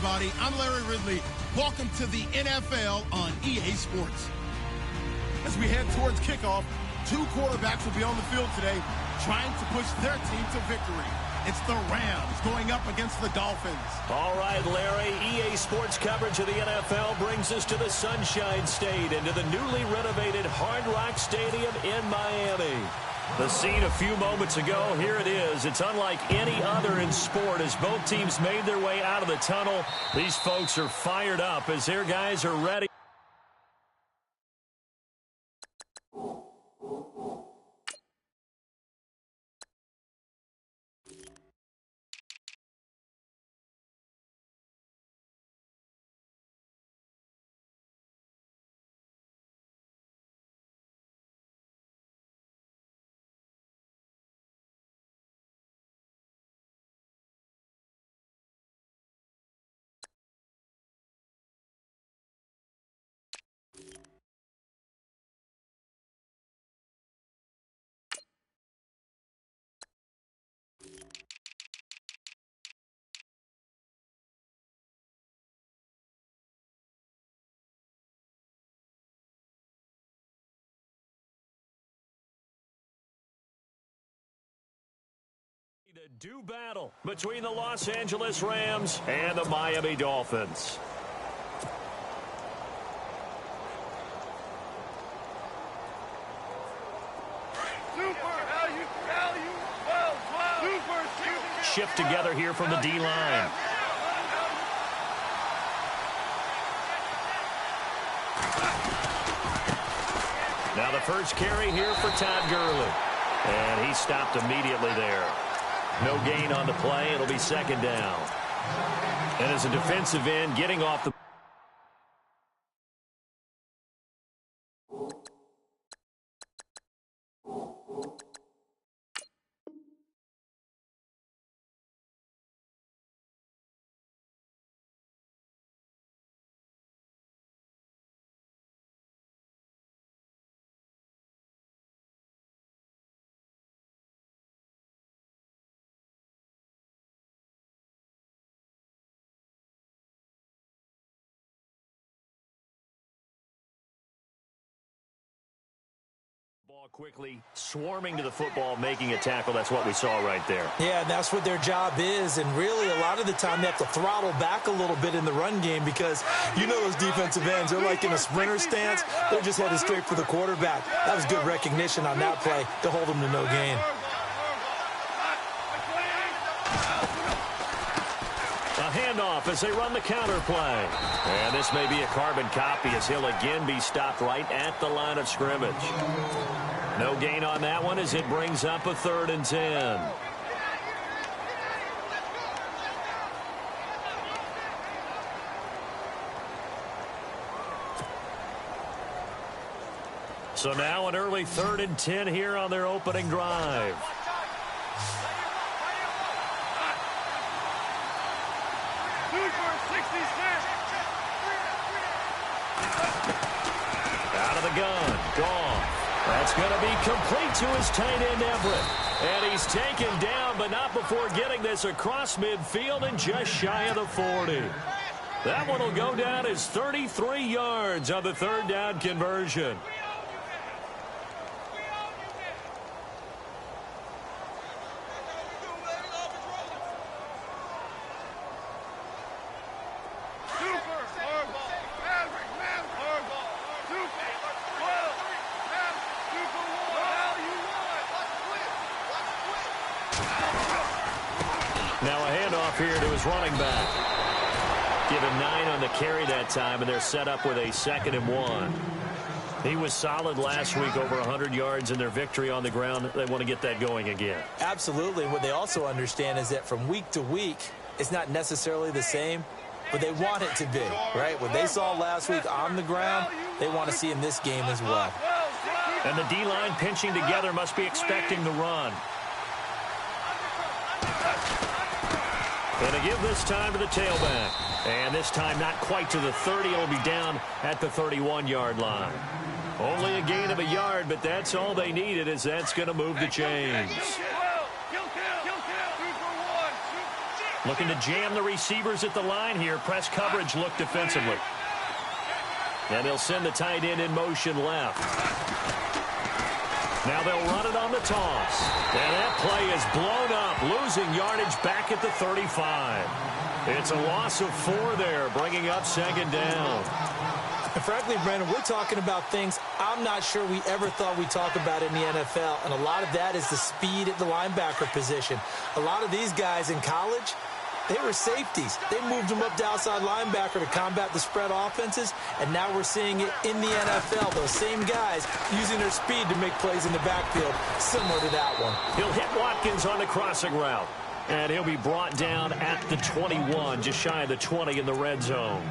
everybody. I'm Larry Ridley. Welcome to the NFL on EA Sports. As we head towards kickoff, two quarterbacks will be on the field today trying to push their team to victory. It's the Rams going up against the Dolphins. All right, Larry, EA Sports coverage of the NFL brings us to the Sunshine State and to the newly renovated Hard Rock Stadium in Miami. The scene a few moments ago, here it is. It's unlike any other in sport as both teams made their way out of the tunnel. These folks are fired up as their guys are ready. The do battle between the Los Angeles Rams and the Miami Dolphins. Shift together here from the D-line. Now the first carry here for Todd Gurley. And he stopped immediately there. No gain on the play. It'll be second down. And as a defensive end, getting off the... Ball quickly swarming to the football, making a tackle. That's what we saw right there. Yeah, that's what their job is. And really, a lot of the time, they have to throttle back a little bit in the run game because you know those defensive ends, they're like in a sprinter stance. They're just headed straight for the quarterback. That was good recognition on that play to hold them to no gain. A handoff as they run the counter play. And this may be a carbon copy as he'll again be stopped right at the line of scrimmage. No gain on that one as it brings up a 3rd and 10. So now an early 3rd and 10 here on their opening drive. Out of the gun, Goff. That's going to be complete to his tight end, Everett. And he's taken down, but not before getting this across midfield and just shy of the 40. That one will go down as 33 yards on the 3rd down conversion. Now a handoff here to his running back. Give him 9 on the carry that time, and they're set up with a 2nd and 1. He was solid last week, over 100 yards in their victory on the ground. They want to get that going again. Absolutely. What they also understand is that from week to week, it's not necessarily the same, but they want it to be, right? What they saw last week on the ground, they want to see in this game as well. And the D-line pinching together must be expecting the run. And a give this time to the tailback. And this time not quite to the 30. It'll be down at the 31-yard line. Only a gain of a yard, but that's all they needed, as that's going to move the chains. Looking to jam the receivers at the line here. Press coverage look defensively. And they'll send the tight end in motion left. Now they'll run it on the toss. And that play is blown up, losing yardage back at the 35. It's a loss of 4 there, bringing up second down. And frankly, Brandon, we're talking about things I'm not sure we ever thought we'd talk about in the NFL. And a lot of that is the speed at the linebacker position. A lot of these guys in college, they were safeties. They moved them up to outside linebacker to combat the spread offenses, and now we're seeing it in the NFL. Those same guys using their speed to make plays in the backfield, similar to that one. He'll hit Watkins on the crossing route, and he'll be brought down at the 21, just shy of the 20 in the red zone.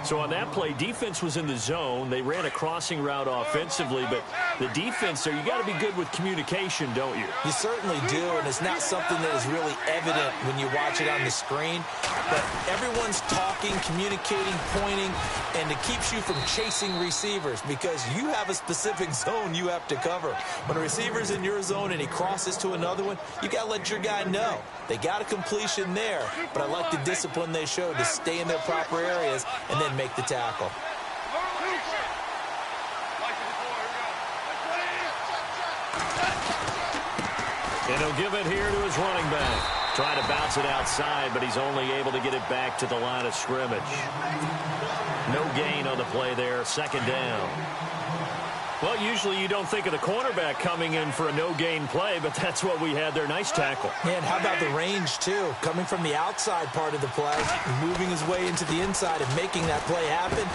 So on that play, defense was in the zone. They ran a crossing route offensively, but the defense there, you got to be good with communication, don't you? You certainly do, and it's not something that is really evident when you watch it on the screen. But everyone's talking, communicating, pointing, and it keeps you from chasing receivers because you have a specific zone you have to cover. When a receiver's in your zone and he crosses to another one, you got to let your guy know. They got a completion there, but I like the discipline they showed to stay in their proper areas and then make the tackle. And he'll give it here to his running back. Trying to bounce it outside, but he's only able to get it back to the line of scrimmage. No gain on the play there, second down. Well, usually you don't think of the cornerback coming in for a no-gain play, but that's what we had there. Nice tackle. And how about the range, too? Coming from the outside part of the play, moving his way into the inside and making that play happen.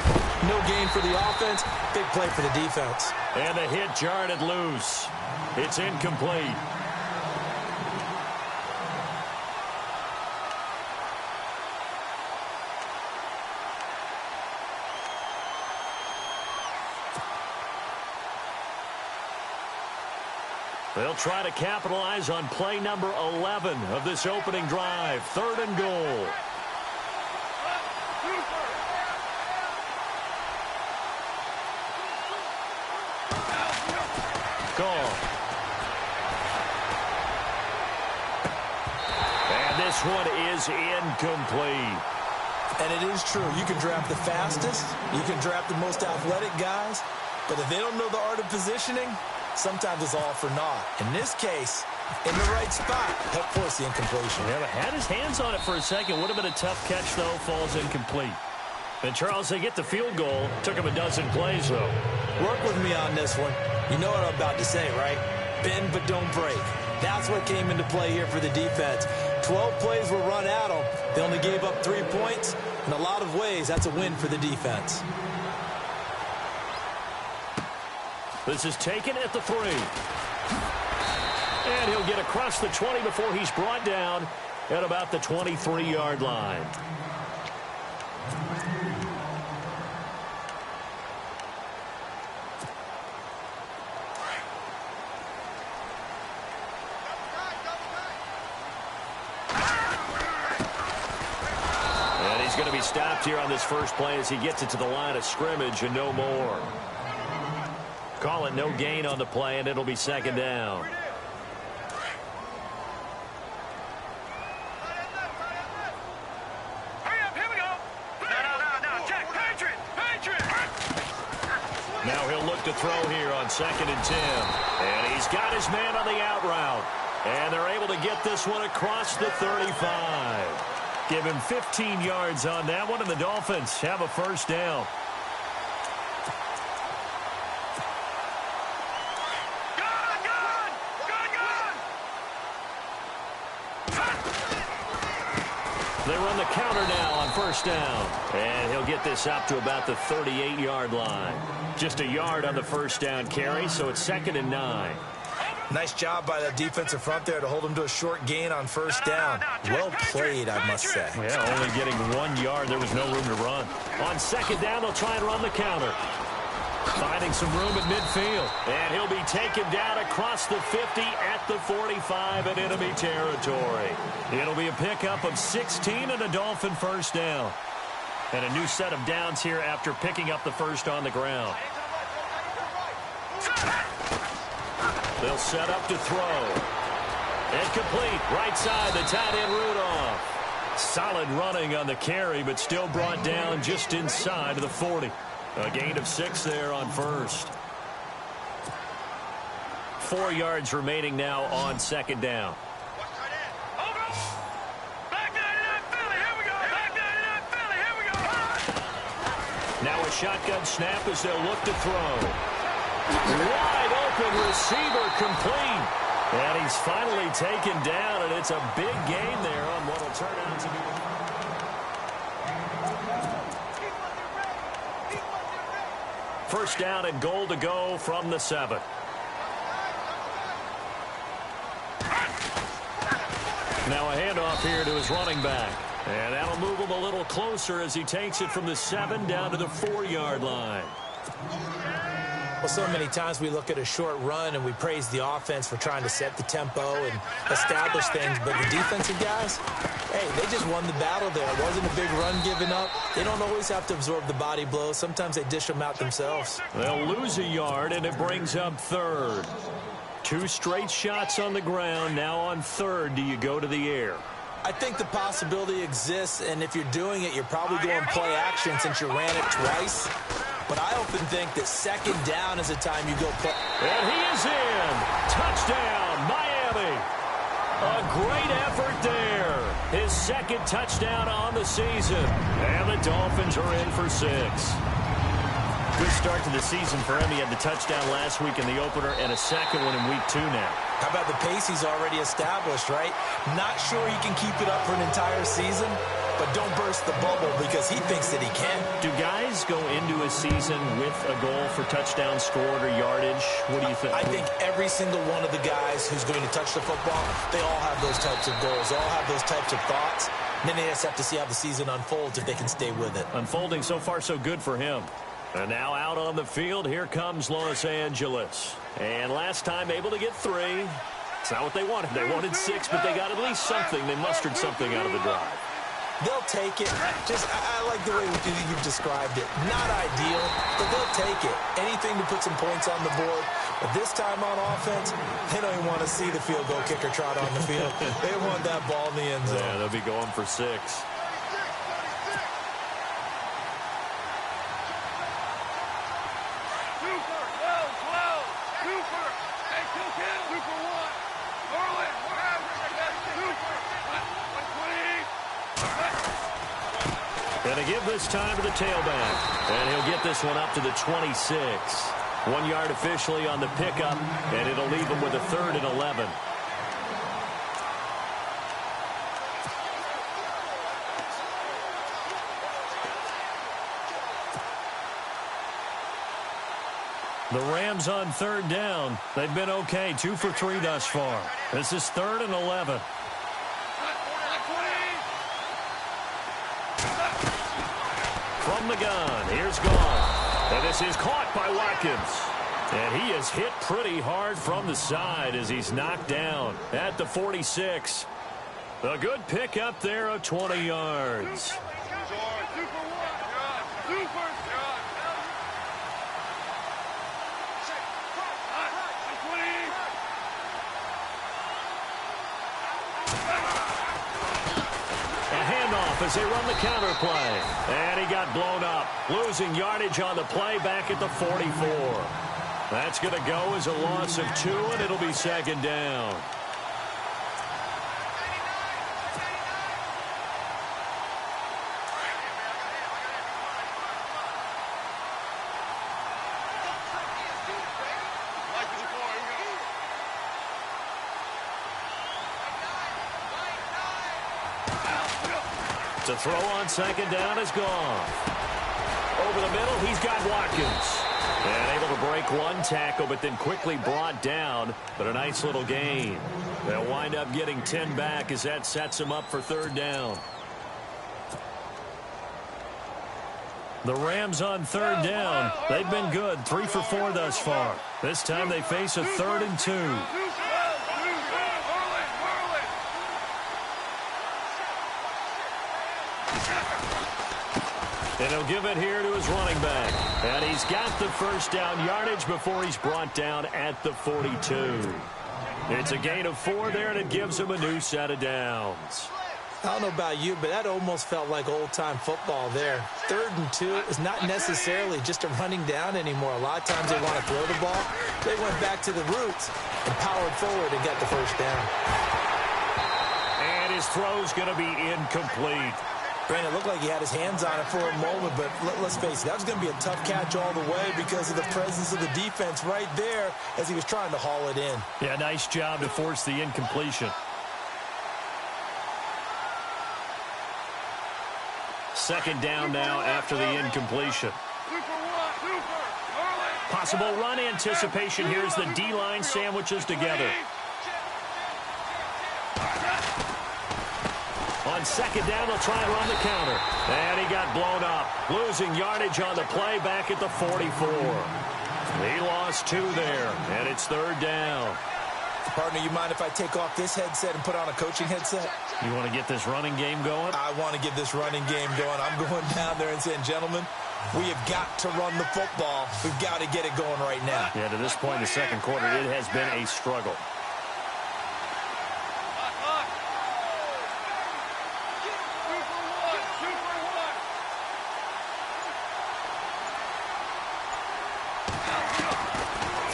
No gain for the offense, big play for the defense. And the hit jarred it loose. It's incomplete. They'll try to capitalize on play number 11 of this opening drive. 3rd and goal. Gone. And this one is incomplete. And it is true. You can draft the fastest. You can draft the most athletic guys. But if they don't know the art of positioning, sometimes it's all for naught. In this case, in the right spot, help force the incompletion. Yeah, had his hands on it for a second. Would have been a tough catch, though. Falls incomplete. And, Charles, they get the field goal. Took him a dozen plays, though. Work with me on this one. You know what I'm about to say, right? Bend but don't break. That's what came into play here for the defense. 12 plays were run at them. They only gave up 3 points. In a lot of ways, that's a win for the defense. This is taken at the 3. And he'll get across the 20 before he's brought down at about the 23-yard line. And he's going to be stopped here on this first play as he gets it to the line of scrimmage and no more. Call it no gain on the play, and it'll be second down. Now he'll look to throw here on 2nd and 10. And he's got his man on the out route. And they're able to get this one across the 35. Give him 15 yards on that one, and the Dolphins have a first down. They run the counter now on first down. And he'll get this up to about the 38-yard line. Just a yard on the first down carry, so it's 2nd and 9. Nice job by the defensive front there to hold him to a short gain on first down. Well played, I must say. Yeah, only getting 1 yard. There was no room to run. On second down, they'll try and run the counter. Finding some room at midfield. And he'll be taken down across the 50 at the 45 in enemy territory. It'll be a pickup of 16 and a Dolphin first down. And a new set of downs here after picking up the first on the ground. They'll set up to throw. Incomplete. Right side, the tight end Rudolph. Solid running on the carry, but still brought down just inside of the 40. A gain of 6 there on first. 4 yards remaining now on second down. Now a shotgun snap as they'll look to throw. Wide open receiver complete. And he's finally taken down, and it's a big gain there on what will turn out to be. First down and goal to go from the 7. Now a handoff here to his running back. And that'll move him a little closer as he takes it from the 7 down to the 4-yard line. Well, so many times we look at a short run and we praise the offense for trying to set the tempo and establish things. But the defensive guys, hey, they just won the battle there. It wasn't a big run given up. They don't always have to absorb the body blows. Sometimes they dish them out themselves. They'll lose a yard, and it brings up third. 2 straight shots on the ground. Now on third, do you go to the air? I think the possibility exists, and if you're doing it, you're probably going play action since you ran it twice. But I often think that second down is a time you go play. And he is in. Touchdown, Miami. A great effort there. His second touchdown on the season. And the Dolphins are in for 6. Good start to the season for him. He had the touchdown last week in the opener and a second one in week 2 now. How about the pace he's already established, right? Not sure he can keep it up for an entire season, but don't burst the bubble because he thinks that he can. Do guys go into a season with a goal for touchdown scored or yardage? What do you think? I think every single one of the guys who's going to touch the football, they all have those types of goals. They all have those types of thoughts. And then they just have to see how the season unfolds if they can stay with it. Unfolding so far so good for him. And now out on the field, here comes Los Angeles. And last time able to get 3. It's not what they wanted. They wanted 6, but they got at least something. They mustered something out of the drive. They'll take it. I like the way you've described it. Not ideal, but they'll take it. Anything to put some points on the board. But this time on offense, they don't even want to see the field goal kicker trot on the field. They want that ball in the end zone. Yeah, they'll be going for 6. Going to give this time to the tailback. And he'll get this one up to the 26. 1 yard officially on the pickup, and it'll leave him with a 3rd and 11. The Rams on 3rd down. They've been okay, 2 for 3 thus far. This is 3rd and 11. From the gun, here's Goff. And this is caught by Watkins. And he is hit pretty hard from the side as he's knocked down at the 46. A good pick up there of 20 yards. As they run the counter play. And he got blown up. Losing yardage on the play back at the 44. That's going to go as a loss of 2, and it'll be 2nd down. The throw on 2nd down is gone. Over the middle, he's got Watkins. And able to break 1 tackle, but then quickly brought down. But a nice little gain. They'll wind up getting 10 back as that sets him up for 3rd down. The Rams on 3rd down. They've been good, 3 for 4 thus far. This time they face a 3rd and 2. And he'll give it here to his running back. And he's got the 1st down yardage before he's brought down at the 42. It's a gain of 4 there, and it gives him a new set of downs. I don't know about you, but that almost felt like old-time football there. 3rd and 2 is not necessarily just a running down anymore. A lot of times they want to throw the ball. They went back to the roots and powered forward and got the first down. And his throw's going to be incomplete. Brandon, it looked like he had his hands on it for a moment, but let's face it, that was going to be a tough catch all the way because of the presence of the defense right there as he was trying to haul it in. Yeah, nice job to force the incompletion. Second down now after the incompletion. Possible run anticipation. Here's the D-line sandwiches together. On second down, they'll try and run the counter. And he got blown up. Losing yardage on the play back at the 44. He lost 2 there, and it's 3rd down. Partner, you mind if I take off this headset and put on a coaching headset? You want to get this running game going? I want to get this running game going. I'm going down there and saying, gentlemen, we have got to run the football. We've got to get it going right now. Yeah, to this point in the second quarter, it has been a struggle.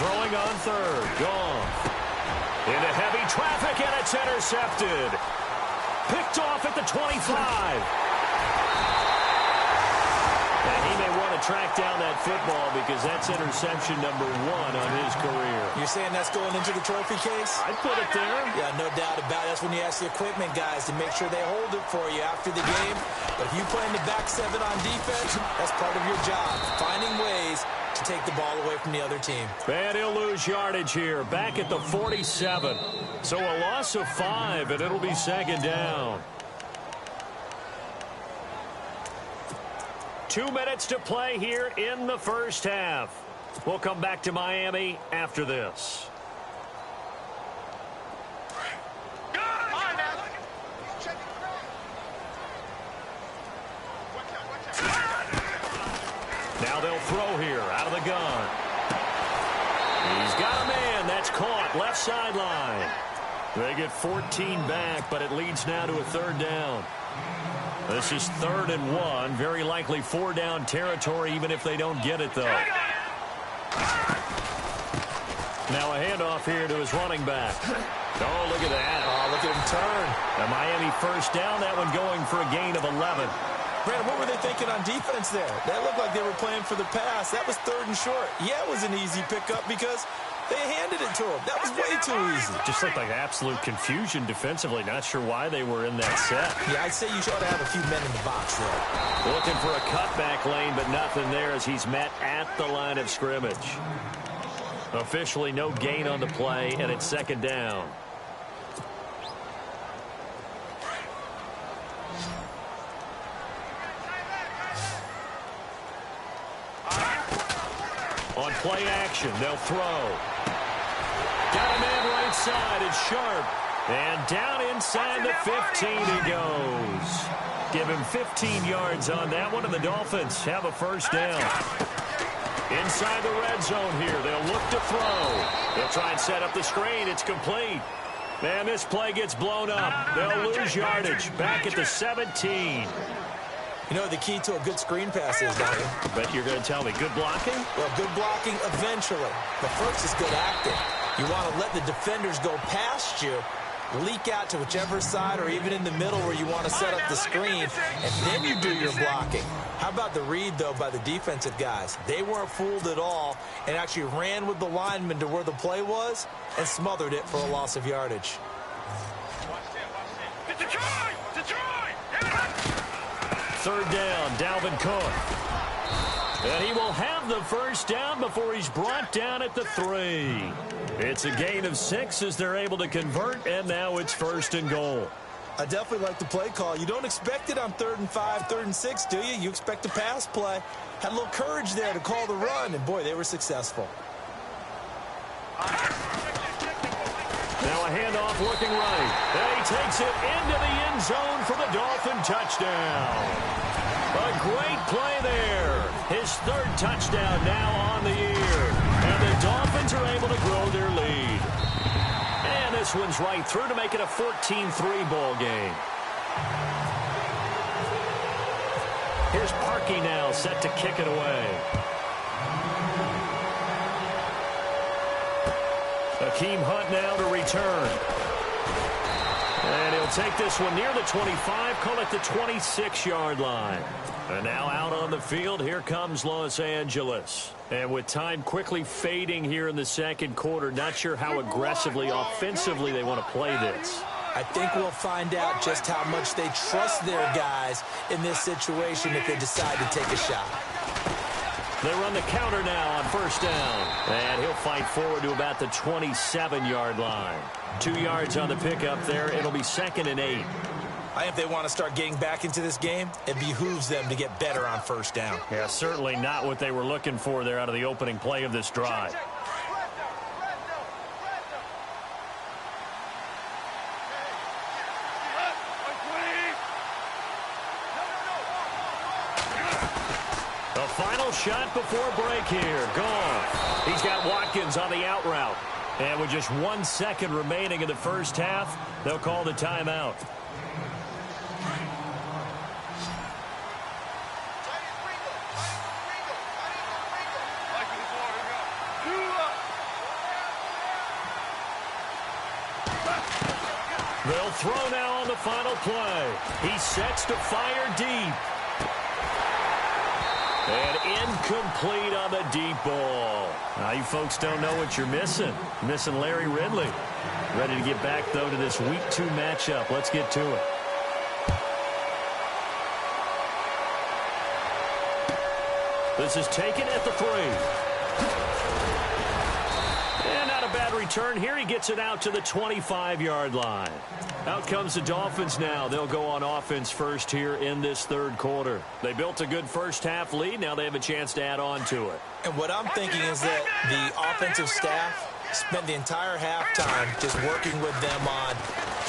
Throwing on 3rd. Gone. Into heavy traffic, and it's intercepted. Picked off at the 25. And he may want to track down that football because that's interception number 1 on his career. You're saying that's going into the trophy case? I'd put it there. Yeah, no doubt about it. That's when you ask the equipment guys to make sure they hold it for you after the game. But if you play in the back 7 on defense, that's part of your job, finding ways to take the ball away from the other team. And he'll lose yardage here, back at the 47. So a loss of 5, and it'll be second down. 2 minutes to play here in the first half. We'll come back to Miami after this. Now they'll throw here out of the gun. He's got a man. That's caught. Left sideline. They get 14 back, but it leads now to a 3rd down. This is 3rd and 1. Very likely 4-down territory, even if they don't get it, though. Now a handoff here to his running back. Oh, look at that. Oh, look at him turn. A Miami first down. That one going for a gain of 11. Brandon, what were they thinking on defense there? That looked like they were playing for the pass. That was 3rd and short. Yeah, it was an easy pickup because they handed it to him. That was way too easy. Just looked like absolute confusion defensively. Not sure why they were in that set. Yeah, I'd say you ought to have a few men in the box there. Looking for a cutback lane, but nothing there as he's met at the line of scrimmage. Officially no gain on the play, and it's second down. On play action, they'll throw. Got a man right side. It's Sharp. And down inside the 15 he goes. Give him 15 yards on that one, and the Dolphins have a first down. Inside the red zone here. They'll look to throw. They'll try and set up the screen. It's complete. Man, this play gets blown up. They'll lose yardage. Back at the 17. You know what the key to a good screen pass is, don't you? Bet you're going to tell me good blocking? Well, good blocking eventually. The first is good acting. You want to let the defenders go past you, leak out to whichever side or even in the middle where you want to set up the screen, and then you do your blocking. How about the read, though, by the defensive guys? They weren't fooled at all and actually ran with the lineman to where the play was and smothered it for a loss of yardage. Third down, Dalvin Cook. And he will have the first down before he's brought down at the 3. It's a gain of 6 as they're able to convert, and now it's 1st and goal. I definitely like the play call. You don't expect it on 3rd and 5, 3rd and 6, do you? You expect a pass play. Had a little courage there to call the run, and boy, they were successful. Now a handoff looking right. And he takes it into the end zone for the Dolphin touchdown. A great play there. His 3rd touchdown now on the year. And the Dolphins are able to grow their lead. this one's right through to make it a 14-3 ball game. Here's Parkey now, set to kick it away. Akeem Hunt now to return. And he'll take this one near the 25, call it the 26-yard line. And now out on the field, here comes Los Angeles. And with time quickly fading here in the second quarter, not sure how aggressively, offensively they want to play this. I think we'll find out just how much they trust their guys in this situation if they decide to take a shot. They run the counter now on first down. And he'll fight forward to about the 27-yard line. 2 yards on the pickup there. It'll be 2nd and 8. I think if they want to start getting back into this game, it behooves them to get better on first down. Yeah, certainly not what they were looking for there out of the opening play of this drive. The final shot before break here. Gone. He's got Watkins on the out route. And with just 1 second remaining in the first half, they'll call the timeout. They'll throw now on the final play. He sets to fire deep. And incomplete on the deep ball. Now, you folks don't know what you're missing. Missing Larry Ridley. Ready to get back, though, to this Week 2 matchup. Let's get to it. This is taken at the 3. And not a bad return here. He gets it out to the 25-yard line. Out comes the Dolphins now. They'll go on offense first here in this third quarter. They built a good first-half lead. Now they have a chance to add on to it. And what I'm thinking is that the offensive staff spent the entire halftime just working with them on,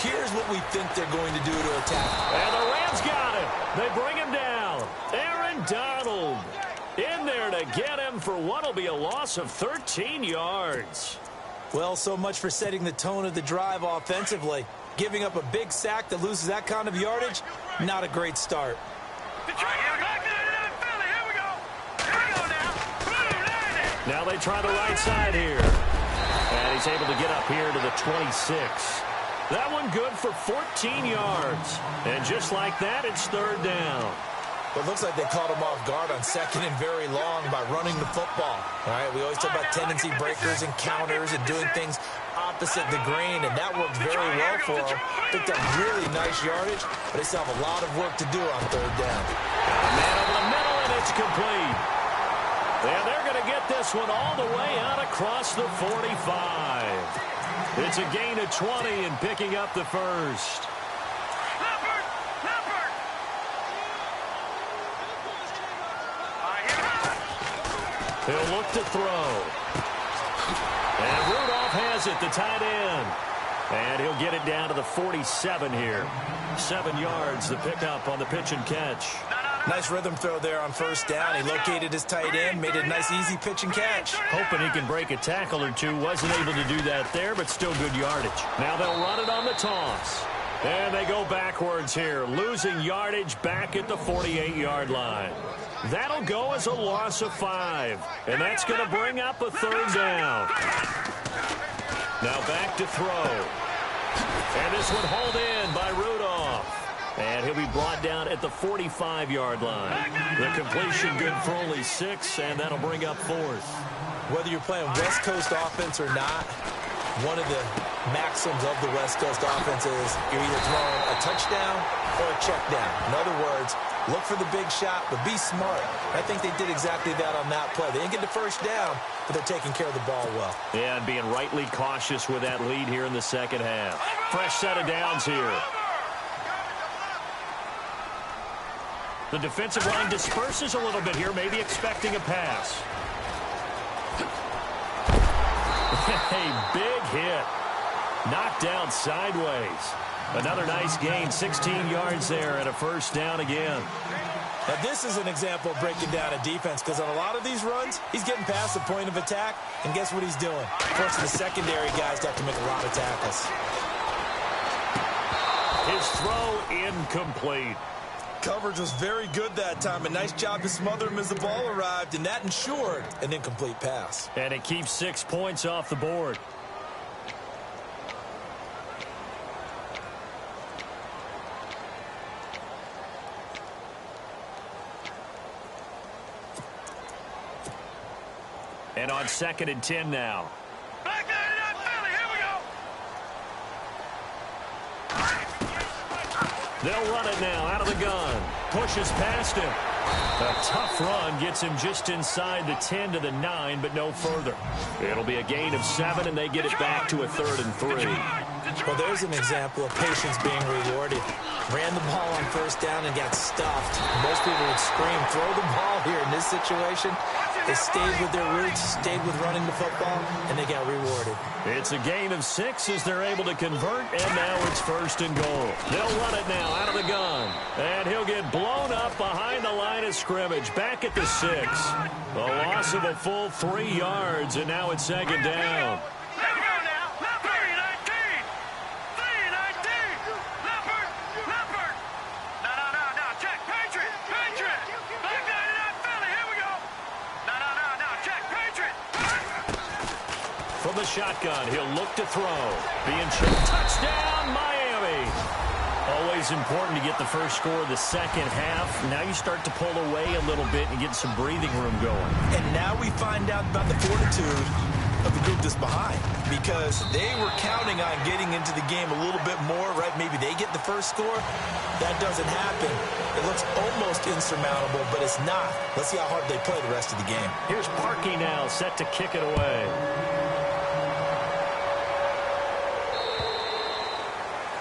here's what we think they're going to do to attack. And the Rams got him. They bring him down. Aaron Donald in there to get him for what will be a loss of 13 yards. Well, so much for setting the tone of the drive offensively. Giving up a big sack that loses that kind of yardage, not a great start. Now they try the right side here. And he's able to get up here to the 26. That one good for 14 yards. And just like that, it's third down. It looks like they caught him off guard on 2nd and very long by running the football. All right, we always talk about tendency breakers and counters and doing things opposite the grain, and that worked very well for them. Picked up really nice yardage, but they still have a lot of work to do on third down. Man over the middle, and it's complete. And they're going to get this one all the way out across the 45. It's a gain of 20 and picking up the first. He'll look to throw. And Rudolph has it, the tight end. And he'll get it down to the 47 here. 7 yards, the pickup on the pitch and catch. Nice rhythm throw there on first down. He located his tight end, made it a nice, easy pitch and catch. Hoping he can break a tackle or two. Wasn't able to do that there, but still good yardage. Now they'll run it on the toss. And they go backwards here, losing yardage back at the 48-yard line. That'll go as a loss of 5. And that's going to bring up a third down. Now back to throw. And this one hauled in by Rudolph. And he'll be brought down at the 45-yard line. The completion good for only 6, and that'll bring up 4th. Whether you're playing West Coast offense or not, one of the maxims of the West Coast offense is you're either throwing a touchdown or a check down. In other words, look for the big shot, but be smart. I think they did exactly that on that play. They didn't get the first down, but they're taking care of the ball well. Yeah, and being rightly cautious with that lead here in the second half. Fresh set of downs here. The defensive line disperses a little bit here, maybe expecting a pass. A big hit. Knocked down sideways. Another nice gain, 16 yards there and a first down again. Now, this is an example of breaking down a defense because on a lot of these runs, he's getting past the point of attack, and guess what he's doing? Forcing the secondary guys to have to make a lot of tackles. His throw incomplete. Coverage was very good that time. A nice job to smother him as the ball arrived, and that ensured an incomplete pass. And it keeps 6 points off the board. And on 2nd and 10 now. They'll run it now out of the gun. Pushes past him. A tough run gets him just inside the 10 to the 9, but no further. It'll be a gain of 7, and they get it back to a 3rd and 3. Well, there's an example of patience being rewarded. Ran the ball on 1st down and got stuffed. Most people would scream, throw the ball here in this situation. They stayed with their roots, stayed with running the football, and they got rewarded. It's a gain of 6 as they're able to convert, and now it's 1st and goal. They'll run it now out of the gun. And he'll get blown up behind the line of scrimmage, back at the 6. A loss of a full 3 yards, and now it's 2nd down. From the shotgun, he'll look to throw. Being choked. Touchdown, Miami. Always important to get the first score of the 2nd half. Now you start to pull away a little bit and get some breathing room going. And now we find out about the fortitude of the group that's behind, because they were counting on getting into the game a little bit more, right? Maybe they get the first score. That doesn't happen. It looks almost insurmountable, but it's not. Let's see how hard they play the rest of the game. Here's Parkey now, set to kick it away.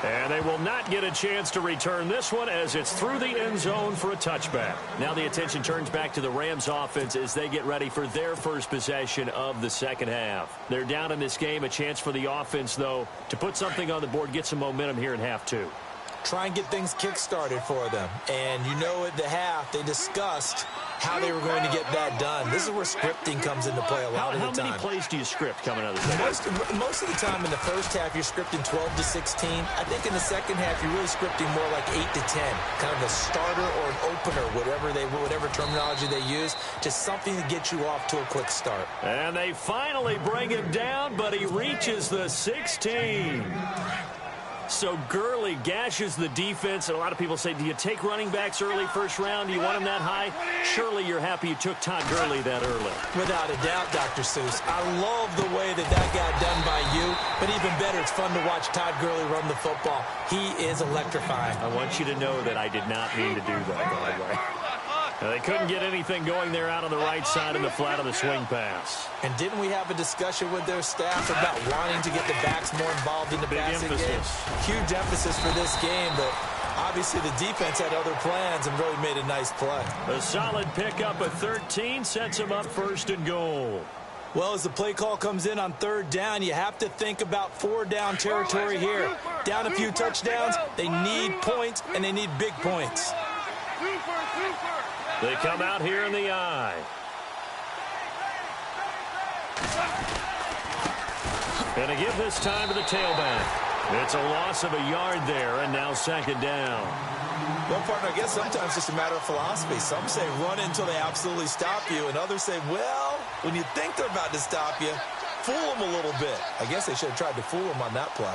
And they will not get a chance to return this one as it's through the end zone for a touchback. Now the attention turns back to the Rams offense as they get ready for their first possession of the 2nd half. They're down in this game. A chance for the offense, though, to put something on the board, get some momentum here in half 2. Try and get things kick-started for them. And you know at the half, they discussed how they were going to get that done. This is where scripting comes into play a lot of the time. How many plays do you script coming out of the second? Most of the time in the first half, you're scripting 12 to 16. I think in the second half, you're really scripting more like 8 to 10. Kind of a starter or an opener, whatever terminology they use, just something to get you off to a quick start. And they finally bring him down, but he reaches the 16. So Gurley gashes the defense, and a lot of people say, do you take running backs early first round? Do you want them that high? Surely you're happy you took Todd Gurley that early. Without a doubt, Dr. Seuss. I love the way that got done by you, but even better, it's fun to watch Todd Gurley run the football. He is electrifying. I want you to know that I did not mean to do that, by the way. They couldn't get anything going there out on the right side in the flat of the swing pass. And didn't we have a discussion with their staff about wanting to get the backs more involved in the passing game? Huge emphasis for this game, but obviously the defense had other plans and really made a nice play. A solid pickup at 13 sets them up 1st and goal. Well, as the play call comes in on 3rd down, you have to think about 4-down territory here. Down a few touchdowns, they need points, and they need big points. They come out here in the eye. And to give this time to the tailback. It's a loss of a yard there, and now 2nd down. Well, partner, I guess sometimes it's just a matter of philosophy. Some say run until they absolutely stop you, and others say, well, when you think they're about to stop you, fool them a little bit. I guess they should have tried to fool them on that play.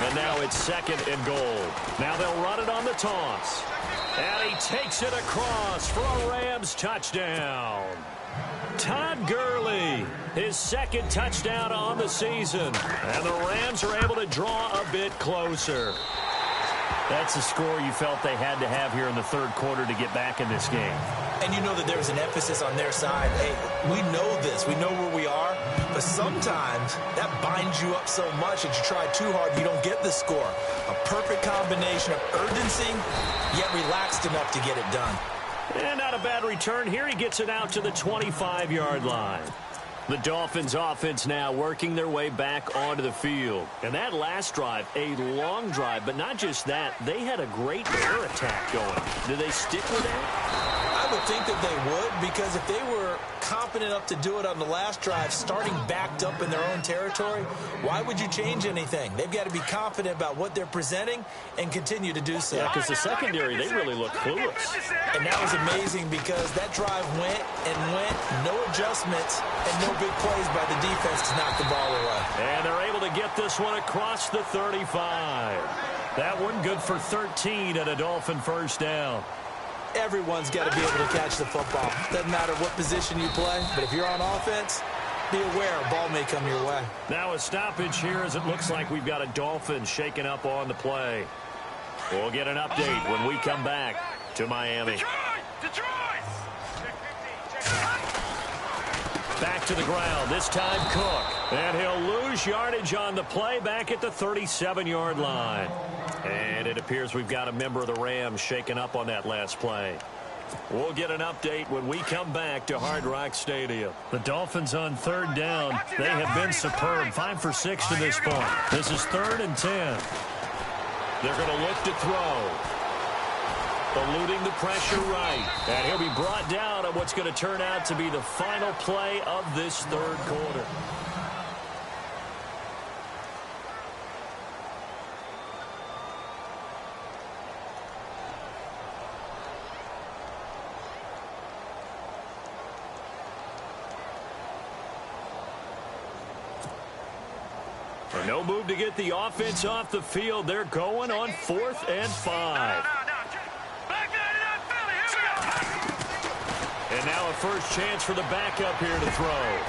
And now it's 2nd and goal. Now they'll run it on the toss. And he takes it across for a Rams touchdown. Todd Gurley, his 2nd touchdown on the season. And the Rams are able to draw a bit closer. That's a score you felt they had to have here in the 3rd quarter to get back in this game. And you know that there was an emphasis on their side. Hey, we know this. We know where we are. But sometimes that binds you up so much that you try too hard, you don't get the score. A perfect combination of urgency, yet relaxed enough to get it done. And not a bad return here. He gets it out to the 25-yard line. The Dolphins offense now working their way back onto the field. And that last drive, a long drive, but not just that, they had a great air attack going. Do they stick with that? I would think that they would, because if they were competent enough to do it on the last drive, starting backed up in their own territory, why would you change anything? They've got to be confident about what they're presenting and continue to do so. Yeah, because the secondary, they really look clueless. And that was amazing because that drive went and went, no adjustments, and no big plays by the defense to knock the ball away. And they're able to get this one across the 35. That one good for 13 at a Dolphin first down. Everyone's got to be able to catch the football. Doesn't matter what position you play, but if you're on offense, be aware a ball may come your way. Now a stoppage here as it looks like we've got a Dolphin shaking up on the play. We'll get an update when we come back to Miami. Detroit! Back to the ground, this time Cook. And he'll lose yardage on the play back at the 37-yard line. And it appears we've got a member of the Rams shaken up on that last play. We'll get an update when we come back to Hard Rock Stadium. The Dolphins on third down. They have been superb. 5 for 6 to this point. This is 3rd and 10. They're going to look to throw. Eluding the pressure right. And he'll be brought down on what's going to turn out to be the final play of this third quarter. No move to get the offense off the field. They're going on 4th and 5. And now a first chance for the backup here to throw.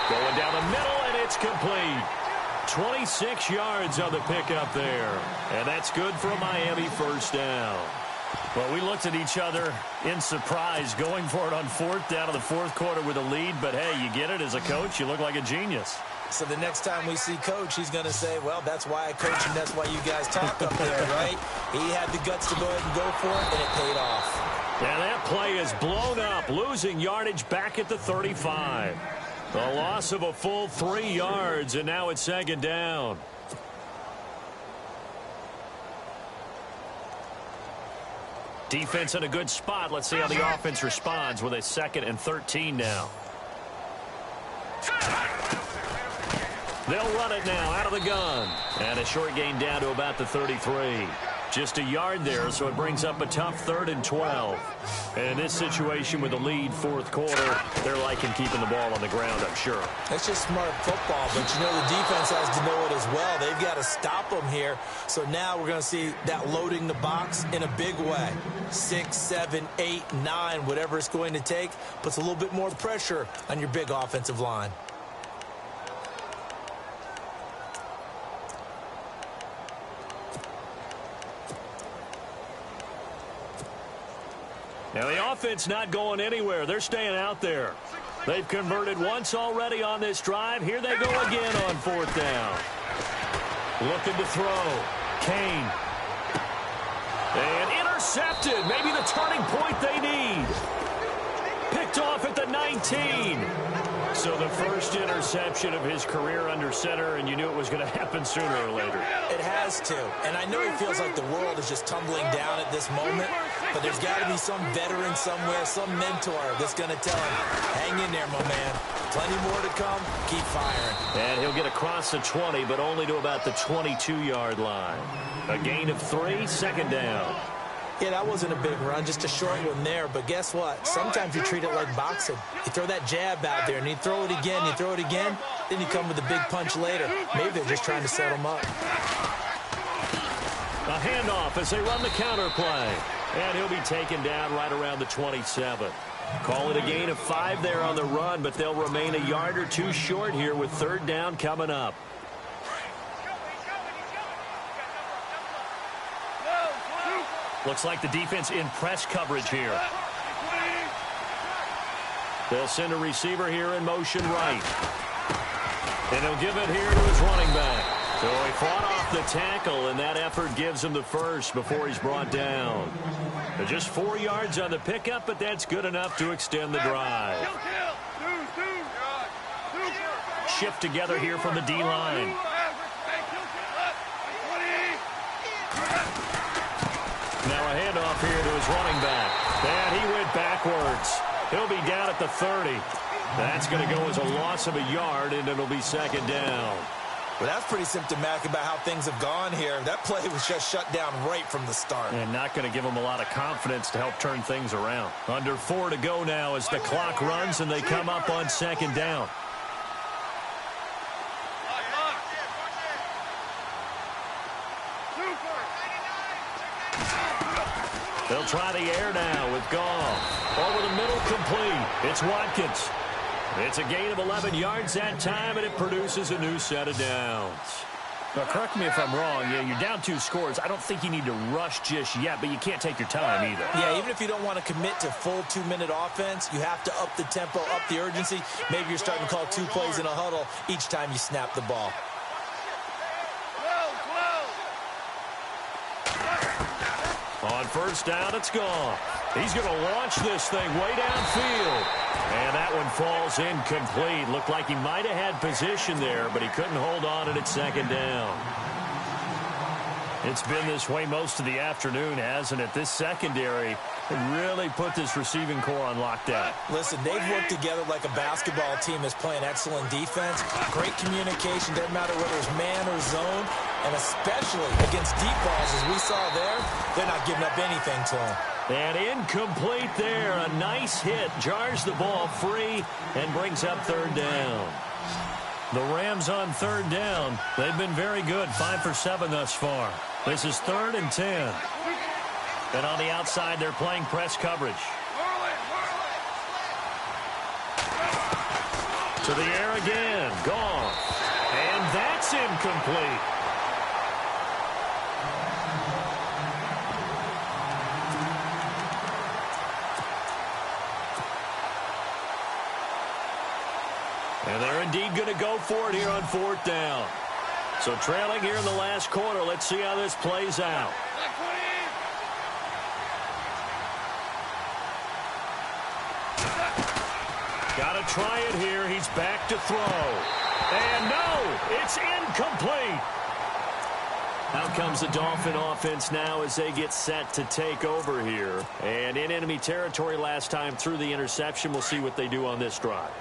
Going down the middle, and it's complete. 26 yards on the pickup there. And that's good for a Miami first down. Well, we looked at each other in surprise going for it on 4th down in the 4th quarter with a lead. But, hey, you get it as a coach. You look like a genius. So the next time we see Coach, he's going to say, well, that's why I coach and that's why you guys talk up there, right? He had the guts to go ahead and go for it, and it paid off. And that play is blown up, losing yardage back at the 35. A loss of a full 3 yards, and now it's 2nd down. Defense in a good spot. Let's see how the offense responds with a 2nd and 13 now. They'll run it now out of the gun. And a short gain down to about the 33. Just a yard there, so it brings up a tough 3rd and 12. And in this situation with the lead 4th quarter, they're liking keeping the ball on the ground, I'm sure. That's just smart football, but you know the defense has to know it as well. They've got to stop them here. So now we're going to see that loading the box in a big way. 6, 7, 8, 9, whatever it's going to take, puts a little bit more pressure on your big offensive line. Now the offense not going anywhere. They're staying out there. They've converted once already on this drive. Here they go again on 4th down. Looking to throw. Kane. And intercepted. Maybe the turning point they need. Picked off at the 19. So the first interception of his career under center, and you knew it was going to happen sooner or later. It has to. And I know he feels like the world is just tumbling down at this moment, but there's got to be some veteran somewhere, some mentor that's going to tell him, hang in there, my man. Plenty more to come. Keep firing. And he'll get across the 20, but only to about the 22-yard line. A gain of 3, 2nd down. Yeah, that wasn't a big run, just a short one there. But guess what? Sometimes you treat it like boxing. You throw that jab out there, and you throw it again, then you come with a big punch later. Maybe they're just trying to set them up. A handoff as they run the counter play. And he'll be taken down right around the 27. Call it a gain of 5 there on the run, but they'll remain a yard or 2 short here with 3rd down coming up. Looks like the defense in press coverage here. They'll send a receiver here in motion right. And he'll give it here to his running back. So he fought off the tackle, and that effort gives him the first before he's brought down. But just 4 yards on the pickup, but that's good enough to extend the drive. shift together here from the D-line. Now a handoff here to his running back. And he went backwards. He'll be down at the 30. That's going to go as a loss of a yard, and it'll be second down. Well, that's pretty symptomatic about how things have gone here. That play was just shut down right from the start. And not going to give them a lot of confidence to help turn things around. Under 4 to go now as the clock runs and they come up on second down. They'll try the air now with Goff. Over the middle, complete. It's Watkins. It's a gain of 11 yards that time, and it produces a new set of downs. Now, correct me if I'm wrong. Yeah, you're down 2 scores. I don't think you need to rush just yet, but you can't take your time either. Yeah, even if you don't want to commit to full 2-minute offense, you have to up the tempo, up the urgency. Maybe you're starting to call 2 plays in a huddle each time you snap the ball. On first down, it's gone. He's going to launch this thing way downfield. And that one falls incomplete. Looked like he might have had position there, but he couldn't hold on at second down. It's been this way most of the afternoon, hasn't it? This secondary really put this receiving core on lockdown. Listen, they've worked together like a basketball team that's playing excellent defense. Great communication, doesn't matter whether it's man or zone. And especially against deep balls, as we saw there, they're not giving up anything to them. And incomplete there. A nice hit. Jars the ball free and brings up third down. The Rams on third down. They've been very good. 5 for 7 thus far. This is 3rd and 10. And on the outside, they're playing press coverage. To the air again. Goff. And that's incomplete. And they're indeed going to go for it here on 4th down. So trailing here in the last quarter. Let's see how this plays out. Got to try it here. He's back to throw. And no, it's incomplete. Out comes the Dolphin offense now as they get set to take over here. And in enemy territory last time through the interception. We'll see what they do on this drive.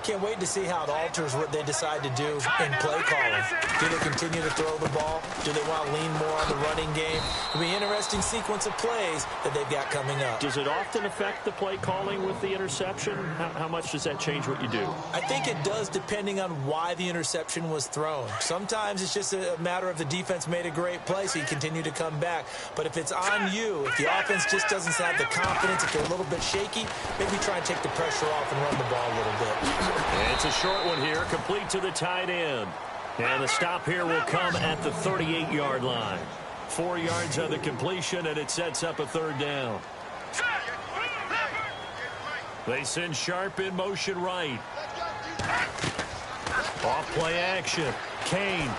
Can't wait to see how it alters what they decide to do in play calling. Do they continue to throw the ball? Do they want to lean more on the running game? It'll be an interesting sequence of plays that they've got coming up. Does it often affect the play calling with the interception? How much does that change what you do? I think it does depending on why the interception was thrown. Sometimes it's just a matter of the defense made a great play, so you continue to come back. But if it's on you, if the offense just doesn't have the confidence, if they're a little bit shaky, maybe try and take the pressure off and run the ball a little bit. It's a short one here, complete to the tight end. And the stop here will come at the 38-yard line. 4 yards on the completion, and it sets up a 3rd down. They send Sharp in motion right. Off play action. Kane.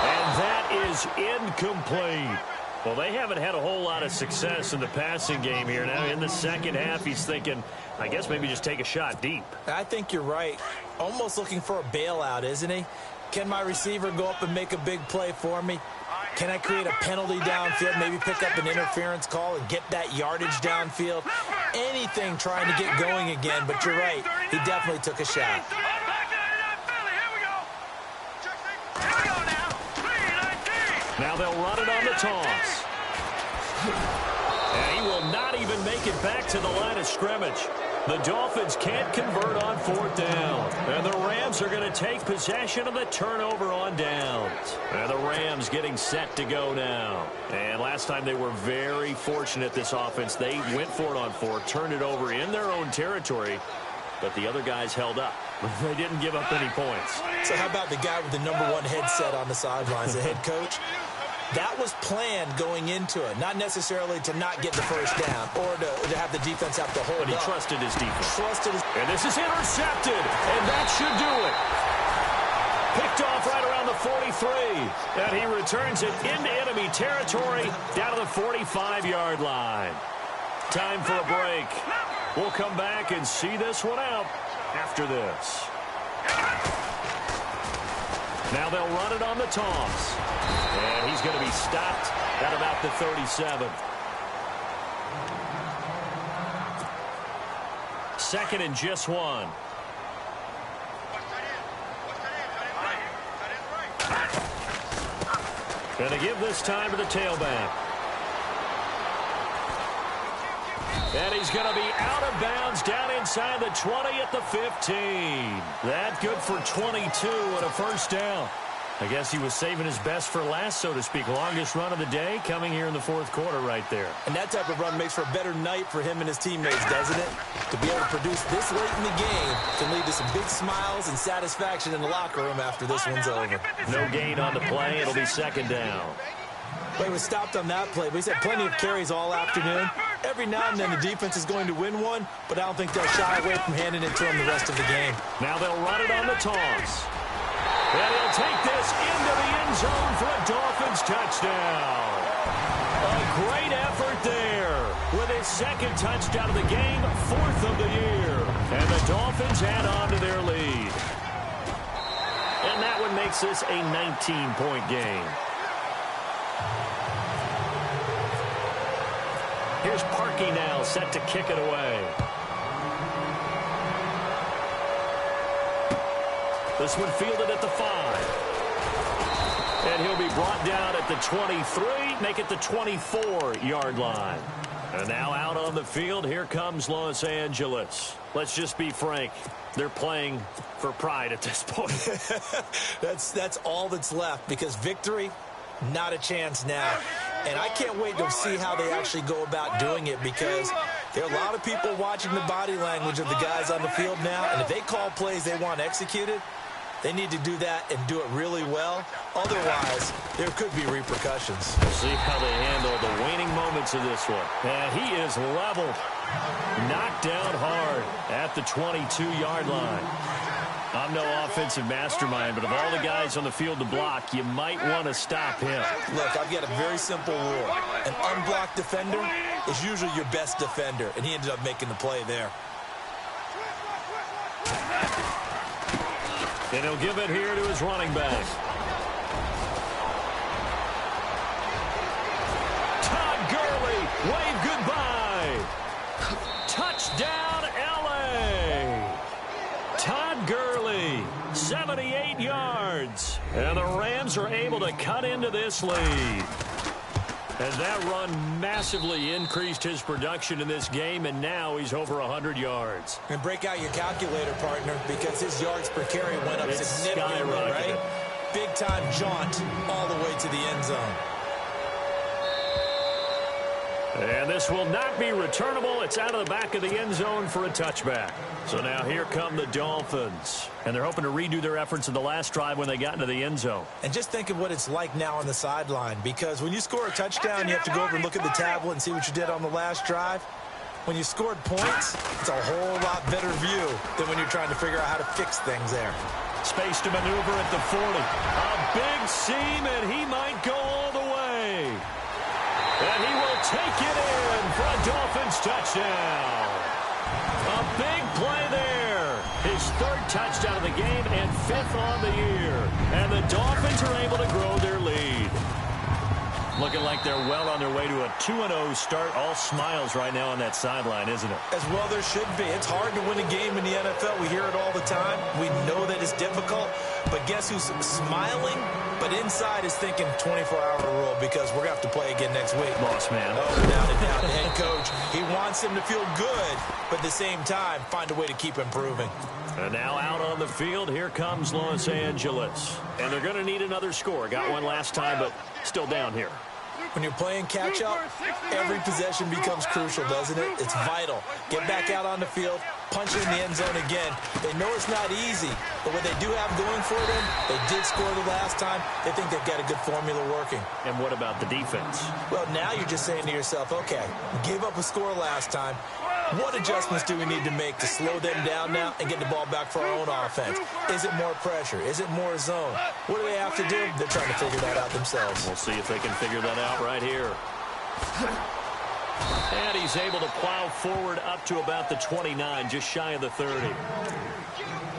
And that is incomplete. Well, they haven't had a whole lot of success in the passing game here. Now, in the second half, he's thinking, I guess maybe just take a shot deep. I think you're right. Almost looking for a bailout, isn't he? Can my receiver go up and make a big play for me? Can I create a penalty downfield, maybe pick up an interference call and get that yardage downfield? Anything trying to get going again, but you're right. He definitely took a shot. Now they'll run it on the toss. And he will not even make it back to the line of scrimmage. The Dolphins can't convert on 4th down. And the Rams are going to take possession of the turnover on downs. And the Rams getting set to go now. And last time they were very fortunate, this offense. They went for it on 4, turned it over in their own territory. But the other guys held up. They didn't give up any points. So how about the guy with the #1 headset on the sidelines, the head coach? That was planned going into it, not necessarily to not get the first down or to have the defense have to hold up. But he trusted his defense. And this is intercepted, and that should do it. Picked off right around the 43, and he returns it into enemy territory down to the 45-yard line. Time for a break. We'll come back and see this one out after this. Now they'll run it on the toss. And he's going to be stopped at about the 37. Second and just one. Going to give this time to the tailback. And he's going to be out of bounds down inside the 20 at the 15. That good for 22 and a first down. I guess he was saving his best for last, so to speak. Longest run of the day coming here in the fourth quarter right there. And that type of run makes for a better night for him and his teammates, doesn't it? To be able to produce this late in the game can lead to some big smiles and satisfaction in the locker room after this one's over. No gain on the play. It'll be second down. Well, he was stopped on that play, but he's had plenty of carries all afternoon. Every now and then the defense is going to win one, but I don't think they'll shy away from handing it to him the rest of the game. Now they'll run it on the toss. And he'll take this into the end zone for a Dolphins touchdown. A great effort there with his second touchdown of the game, fourth of the year. And the Dolphins add on to their lead. And that one makes this a 19-point game. Here's Parkey now set to kick it away. This one fielded at the 5. And he'll be brought down at the 23, make it the 24-yard line. And now out on the field, here comes Los Angeles. Let's just be frank. They're playing for pride at this point. That's all that's left, because victory, not a chance now. And I can't wait to see how they actually go about doing it, because there are a lot of people watching the body language of the guys on the field now, and if they call plays they want executed, they need to do that and do it really well. Otherwise, there could be repercussions. We'll see how they handle the waning moments of this one. And he is leveled. Knocked down hard at the 22-yard line. I'm no offensive mastermind, but of all the guys on the field to block, you might want to stop him. Look, I've got a very simple rule. An unblocked defender is usually your best defender, and he ended up making the play there. And he'll give it here to his running back. Todd Gurley, wave goodbye. Touchdown, L.A. Todd Gurley, 78 yards. And the Rams are able to cut into this lead. As that run massively increased his production in this game, and now he's over 100 yards. And break out your calculator, partner, because his yards per carry went up significantly, right? Big-time jaunt all the way to the end zone. And this will not be returnable. It's out of the back of the end zone for a touchback. So now here come the Dolphins. And they're hoping to redo their efforts in the last drive when they got into the end zone. And just think of what it's like now on the sideline, because when you score a touchdown, you have to go over and look at the tablet and see what you did on the last drive. When you scored points, it's a whole lot better view than when you're trying to figure out how to fix things there. Space to maneuver at the 40. A big seam, and he might go all the way. And he will take it in for a Dolphins touchdown. A big play there. His third touchdown of the game and fifth on the year. And the Dolphins are able to grow their lead. Looking like they're well on their way to a 2-0 start. All smiles right now on that sideline, isn't it? As well there should be. It's hard to win a game in the NFL. We hear it all the time. We know that it's difficult. But guess who's smiling? But inside is thinking 24-hour rule, because we're going to have to play again next week. Boss man. Oh, without a doubt, the head coach. He wants him to feel good, but at the same time, find a way to keep improving. And now out on the field, here comes Los Angeles. And they're going to need another score. Got one last time, but still down here. When you're playing catch-up, every possession becomes crucial, doesn't it? It's vital. Get back out on the field, punch in the end zone again. They know it's not easy, but what they do have going for them, they did score the last time. They think they've got a good formula working. And what about the defense? Well, now you're just saying to yourself, okay, we gave up a score last time. What adjustments do we need to make to slow them down now and get the ball back for our own offense? Is it more pressure? Is it more zone? What do they have to do? They're trying to figure that out themselves. We'll see if they can figure that out right here. And he's able to plow forward up to about the 29, just shy of the 30.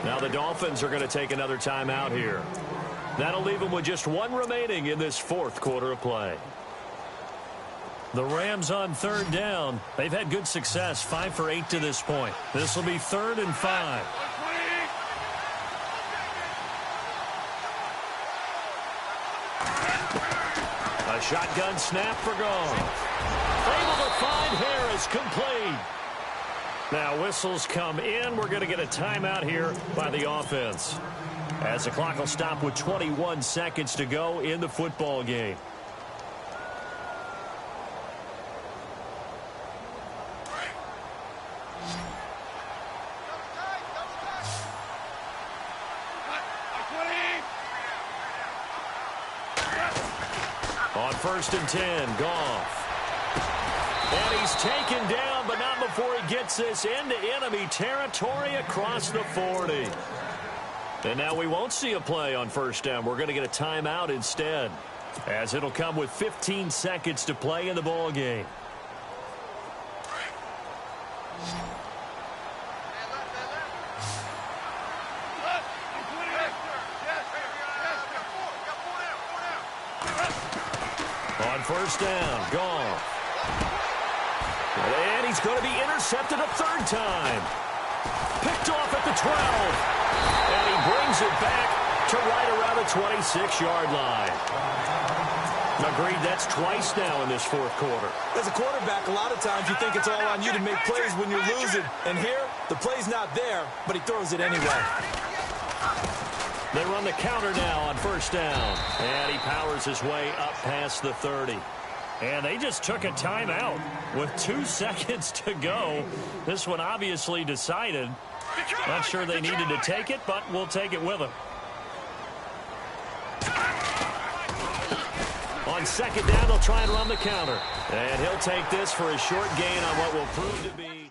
Now the Dolphins are going to take another timeout here. That'll leave them with just one remaining in this fourth quarter of play. The Rams on third down. They've had good success, 5 for 8 to this point. This will be 3rd and 5. A shotgun snap for Goff. Able to find Harris, complete. Now whistles come in. We're going to get a timeout here by the offense, as the clock will stop with 21 seconds to go in the football game. On 1st and 10, Goff. And he's taken down, but not before he gets this into enemy territory across the 40. And now we won't see a play on 1st down. We're going to get a timeout instead, as it'll come with 15 seconds to play in the ball game. On 1st down, Goff. And he's going to be intercepted a 3rd time. Picked off at the 12. And he brings it back to right around the 26-yard line. Agreed, that's twice now in this fourth quarter. As a quarterback, a lot of times you think it's all on you to make plays when you're losing. And here, the play's not there, but he throws it anyway. They run the counter now on 1st down. And he powers his way up past the 30. And they just took a timeout with 2 seconds to go. This one obviously decided. Not sure they needed to take it, but we'll take it with them. On 2nd down, they'll try and run the counter. And he'll take this for a short gain on what will prove to be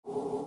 Thank you.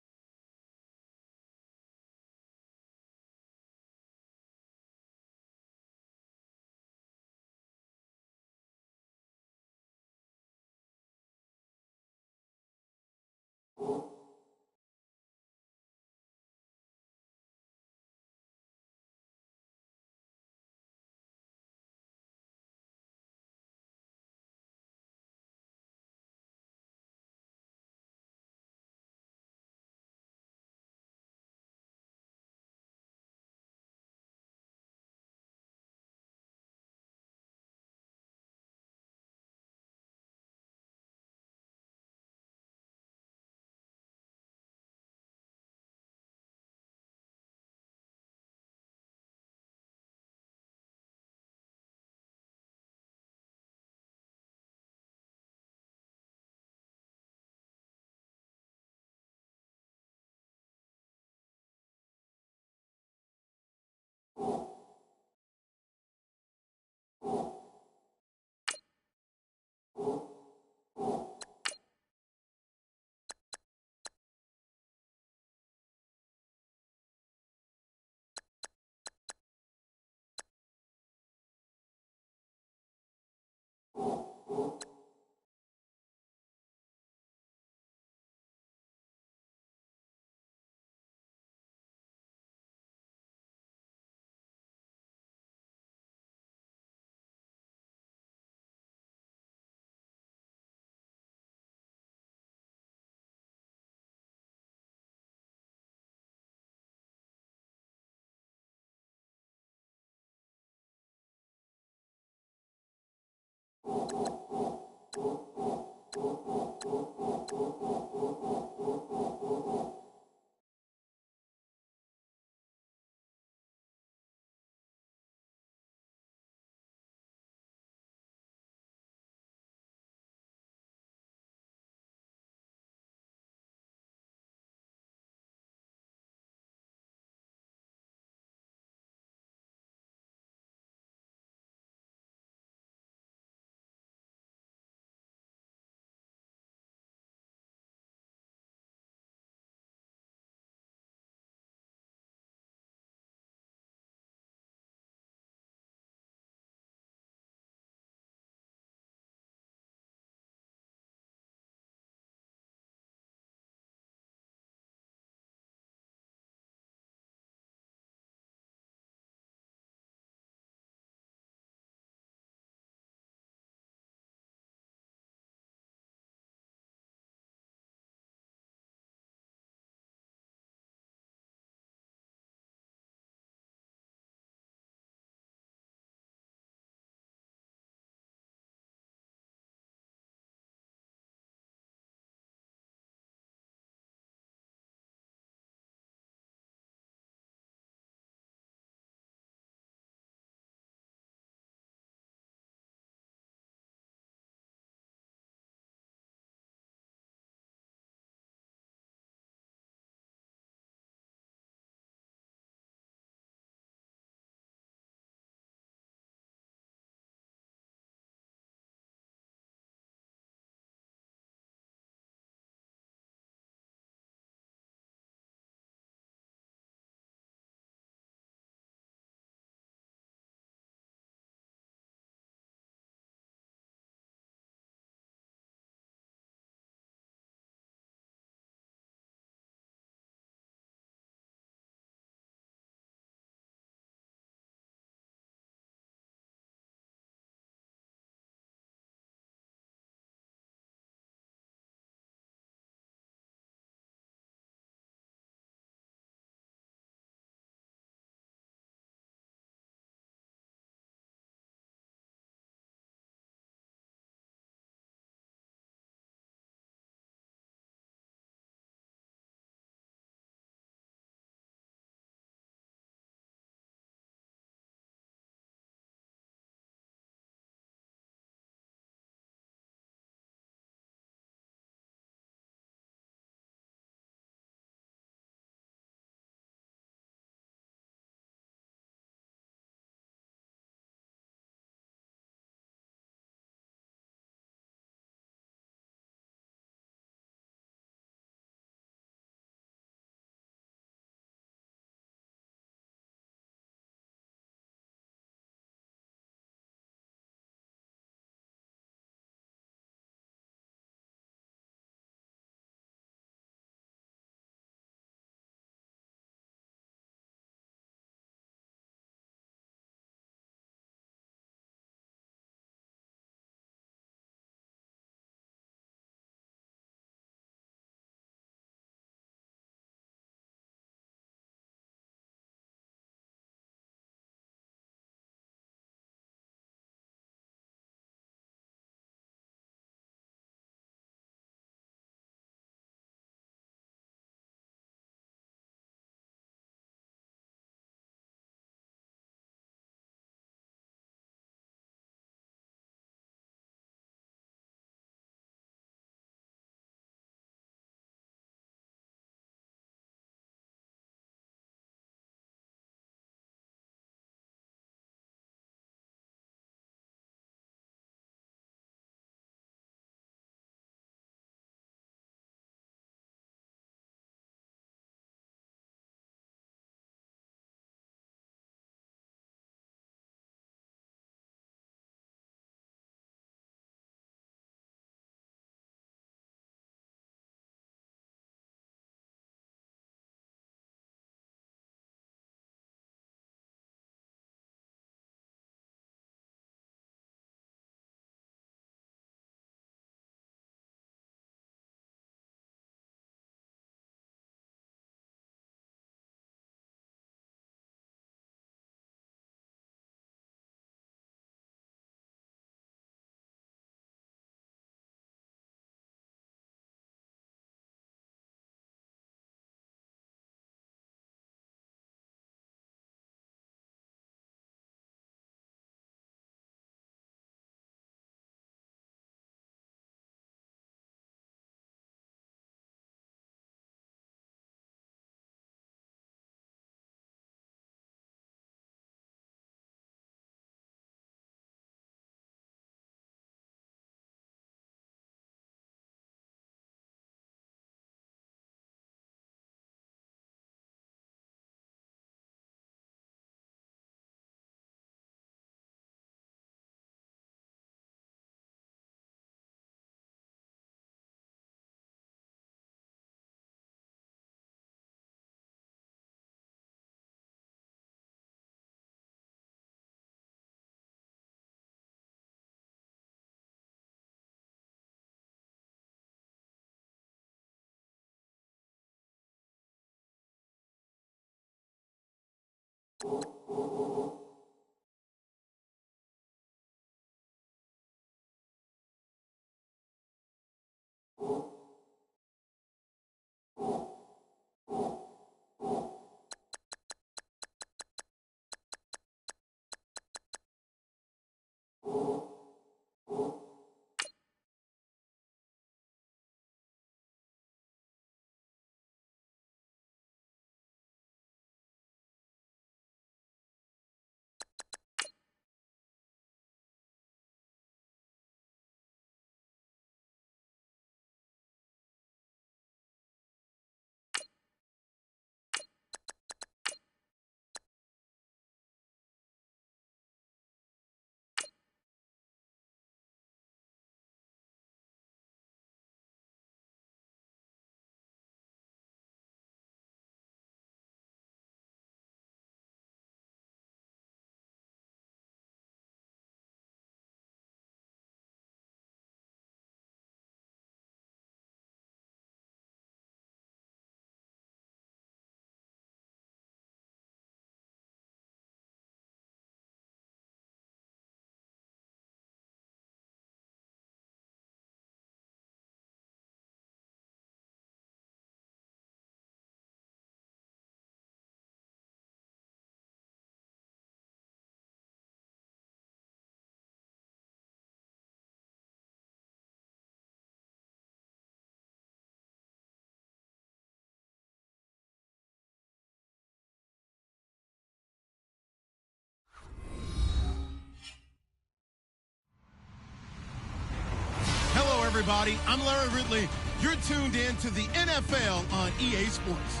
Everybody, I'm Larry Ridley. You're tuned in to the NFL on EA Sports.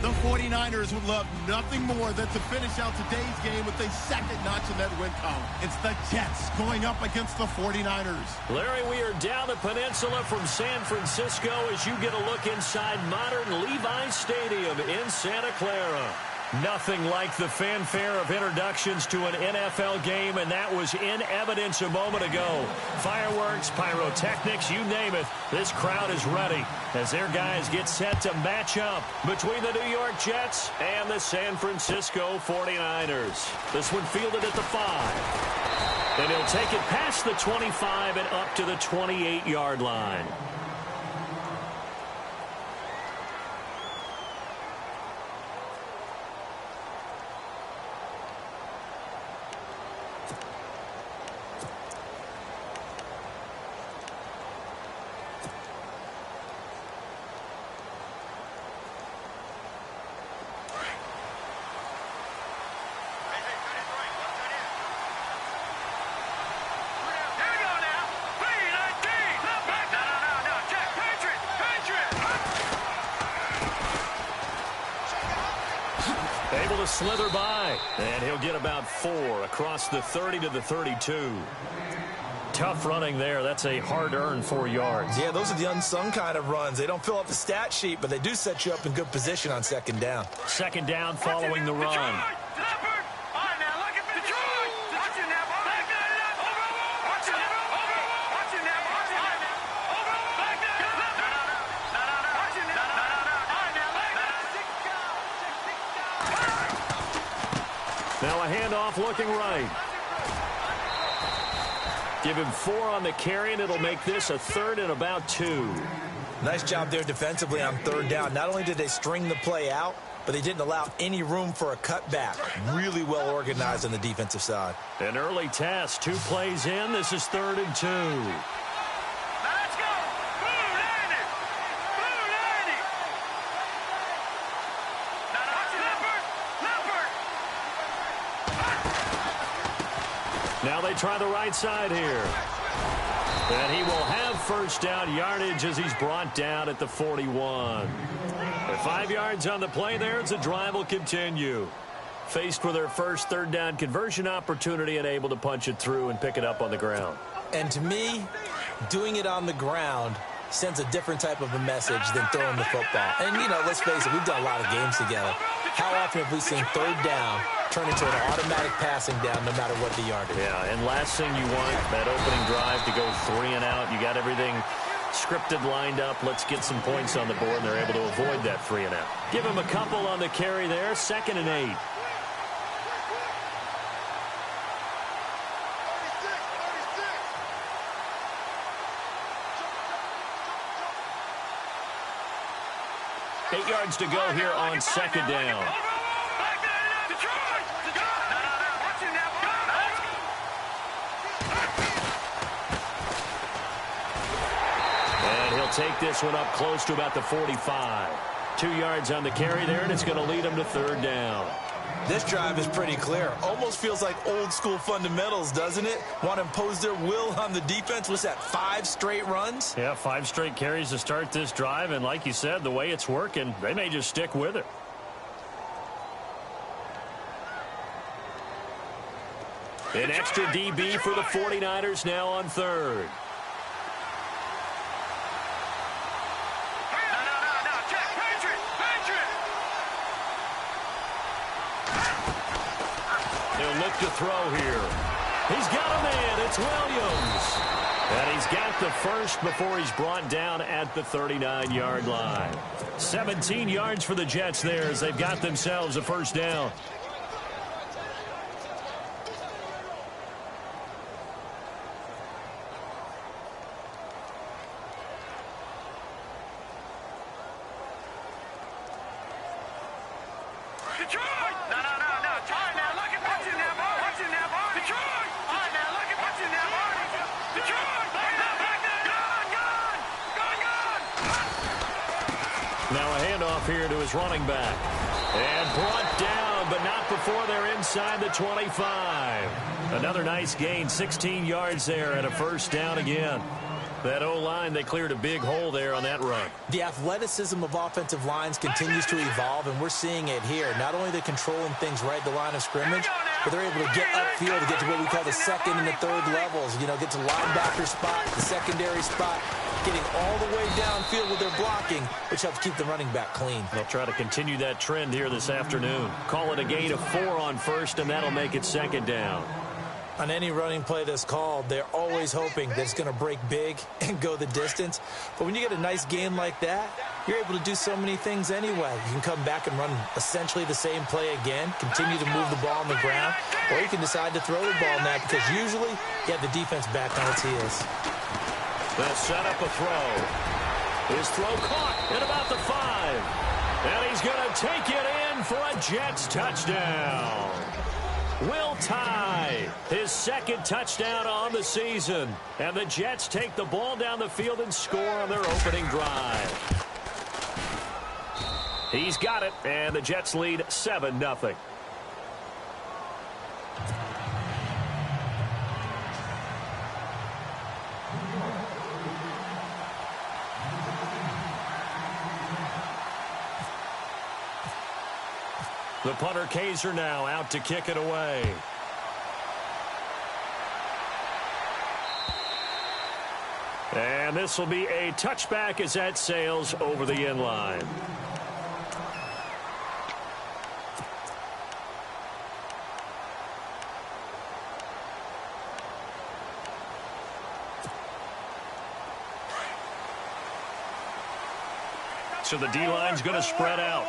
The 49ers would love nothing more than to finish out today's game with a second notch in that win column. It's the Jets going up against the 49ers. Larry, we are down the peninsula from San Francisco as you get a look inside modern Levi's Stadium in Santa Clara. Nothing like the fanfare of introductions to an NFL game, and that was in evidence a moment ago. Fireworks, pyrotechnics, you name it. This crowd is ready as their guys get set to match up between the New York Jets and the San Francisco 49ers. This one fielded at the 5. And he'll take it past the 25 and up to the 28-yard line. Able to slither by, and he'll get about 4 across the 30 to the 32. Tough running there. That's a hard-earned 4 yards. Yeah, those are the unsung kind of runs. They don't fill up the stat sheet, but they do set you up in good position on second down. Second down following the run. Now a handoff looking right. Give him 4 on the carry, and it'll make this a 3rd and about 2. Nice job there defensively on 3rd down. Not only did they string the play out, but they didn't allow any room for a cutback. Really well organized on the defensive side. An early test. 2 plays in. This is 3rd and 2. Now they try the right side here. And he will have first down yardage as he's brought down at the 41. 5 yards on the play there as the drive will continue. Faced with their first 3rd down conversion opportunity and able to punch it through and pick it up on the ground. And to me, doing it on the ground sends a different type of a message than throwing the football. And, you know, let's face it, we've done a lot of games together. How often have we seen 3rd down turn into an automatic passing down no matter what the yardage? Yeah, and last thing you want, that opening drive to go 3 and out. You got everything scripted, lined up. Let's get some points on the board, and they're able to avoid that 3 and out. Give him a couple on the carry there. 2nd and 8. 8 yards to go here on second down. And he'll take this one up close to about the 45. 2 yards on the carry there, and it's going to lead him to third down. This drive is pretty clear. Almost feels like old school fundamentals, doesn't it? Want to impose their will on the defense. What's that, 5 straight runs? Yeah, 5 straight carries to start this drive, and like you said, the way it's working, they may just stick with it. An extra DB for the 49ers now on third. He'll look to throw here. He's got a man. It's Williams. And he's got the first before he's brought down at the 39-yard line. 17 yards for the Jets there as they've got themselves a first down. Now a handoff here to his running back. And brought down, but not before they're inside the 25. Another nice gain, 16 yards there and a first down again. That O-line, they cleared a big hole there on that run. The athleticism of offensive lines continues to evolve, and we're seeing it here. Not only they're controlling things right at the line of scrimmage, but they're able to get upfield to get to what we call the second and the third levels. You know, get to linebacker spot, the secondary spot, getting all the way downfield with their blocking, which helps keep the running back clean. They'll try to continue that trend here this afternoon. Call it a gain of 4 on first, and that'll make it second down. On any running play that's called, they're always hoping that it's going to break big and go the distance. But when you get a nice game like that, you're able to do so many things anyway. You can come back and run essentially the same play again, continue to move the ball on the ground, or you can decide to throw the ball now because usually you have the defense back on its heels. They'll set up a throw. His throw caught at about the 5. And he's going to take it in for a Jets touchdown. Will Tye, his second touchdown on the season. And the Jets take the ball down the field and score on their opening drive. He's got it, and the Jets lead 7-0. The punter Kaiser now out to kick it away. And this will be a touchback as that sails over the end line. So the D-line's going to spread out.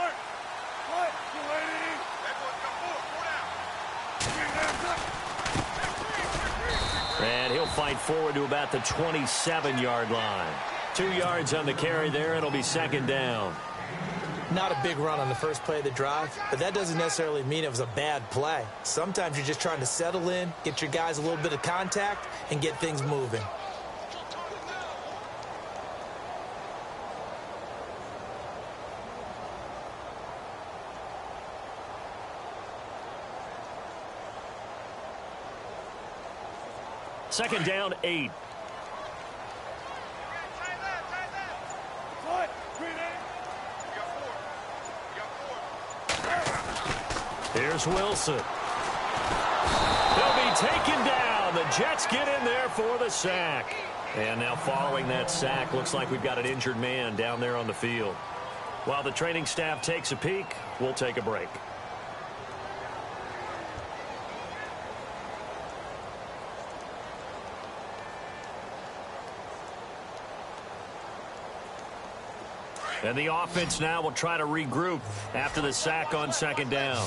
And he'll fight forward to about the 27-yard line. 2 yards on the carry there. It'll be second down. Not a big run on the first play of the drive, but that doesn't necessarily mean it was a bad play. Sometimes you're just trying to settle in, get your guys a little bit of contact, and get things moving. Second down, 8. Here's Wilson. He'll be taken down. The Jets get in there for the sack. And now following that sack, looks like we've got an injured man down there on the field. While the training staff takes a peek, we'll take a break. And the offense now will try to regroup after the sack on second down.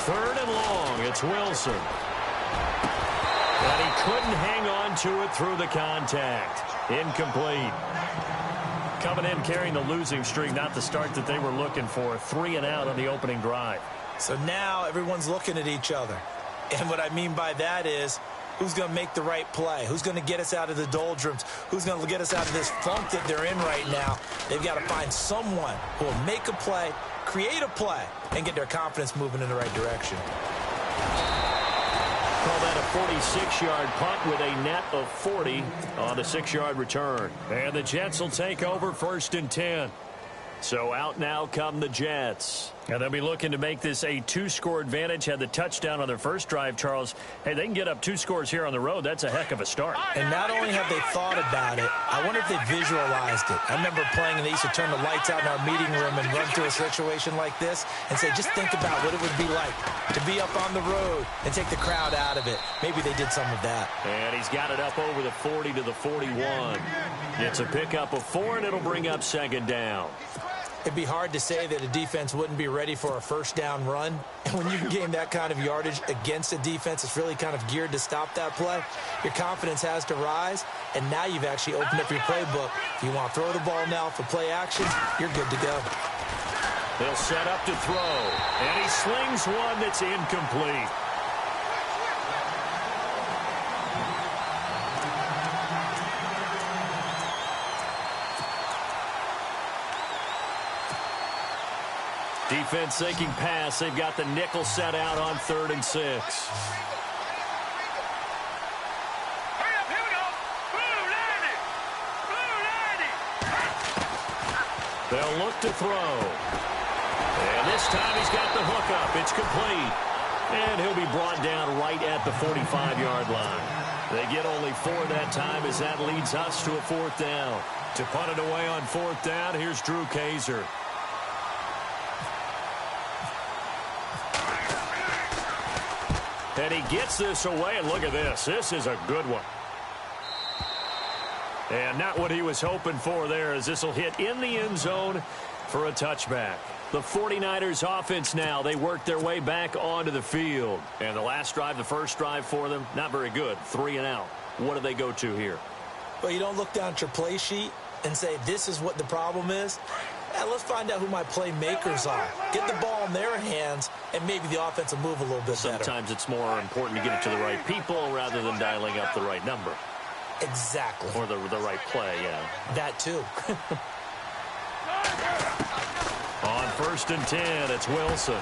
Third and long. It's Wilson. couldn't hang on to it through the contact. Incomplete. Coming in carrying the losing streak, not the start that they were looking for. 3 and out on the opening drive. So now everyone's looking at each other. And what I mean by that is, who's going to make the right play? Who's going to get us out of the doldrums? Who's going to get us out of this funk that they're in right now? They've got to find someone who will make a play, create a play, and get their confidence moving in the right direction. Call that a 46-yard punt with a net of 40 on the 6-yard return. And the Jets will take over 1st and 10. So out now come the Jets. And they'll be looking to make this a 2-score advantage. Had the touchdown on their first drive, Charles. Hey, they can get up 2 scores here on the road. That's a heck of a start. And not only have they thought about it, I wonder if they visualized it. I remember playing, and they used to turn the lights out in our meeting room and run through a situation like this and say, just think about what it would be like to be up on the road and take the crowd out of it. Maybe they did some of that. And he's got it up over the 40 to the 41. It's a pickup of 4, and it'll bring up 2nd down. It'd be hard to say that a defense wouldn't be ready for a 1st down run. And when you can gain that kind of yardage against a defense that's really kind of geared to stop that play, your confidence has to rise. And now you've actually opened up your playbook. If you want to throw the ball now for play action, you're good to go. They'll set up to throw. And he slings one that's incomplete. Defense thinking pass. They've got the nickel set out on 3rd and 6. They'll look to throw. And this time he's got the hook up. It's complete. And he'll be brought down right at the 45-yard line. They get only 4 that time as that leads us to a 4th down. To punt it away on 4th down, here's Drew Kaiser. And he gets this away, and look at this. This is a good one. And not what he was hoping for there, as this will hit in the end zone for a touchback. The 49ers offense now, they work their way back onto the field. And the last drive, the first drive for them, not very good. 3 and out. What do they go to here? Well, you don't look down at your play sheet and say, this is what the problem is. Now, let's find out who my playmakers are. Get the ball in their hands, and maybe the offense will move a little bit better. Sometimes it's more important to get it to the right people rather than dialing up the right number. Exactly. Or the right play, yeah. That too. On 1st and 10, it's Wilson.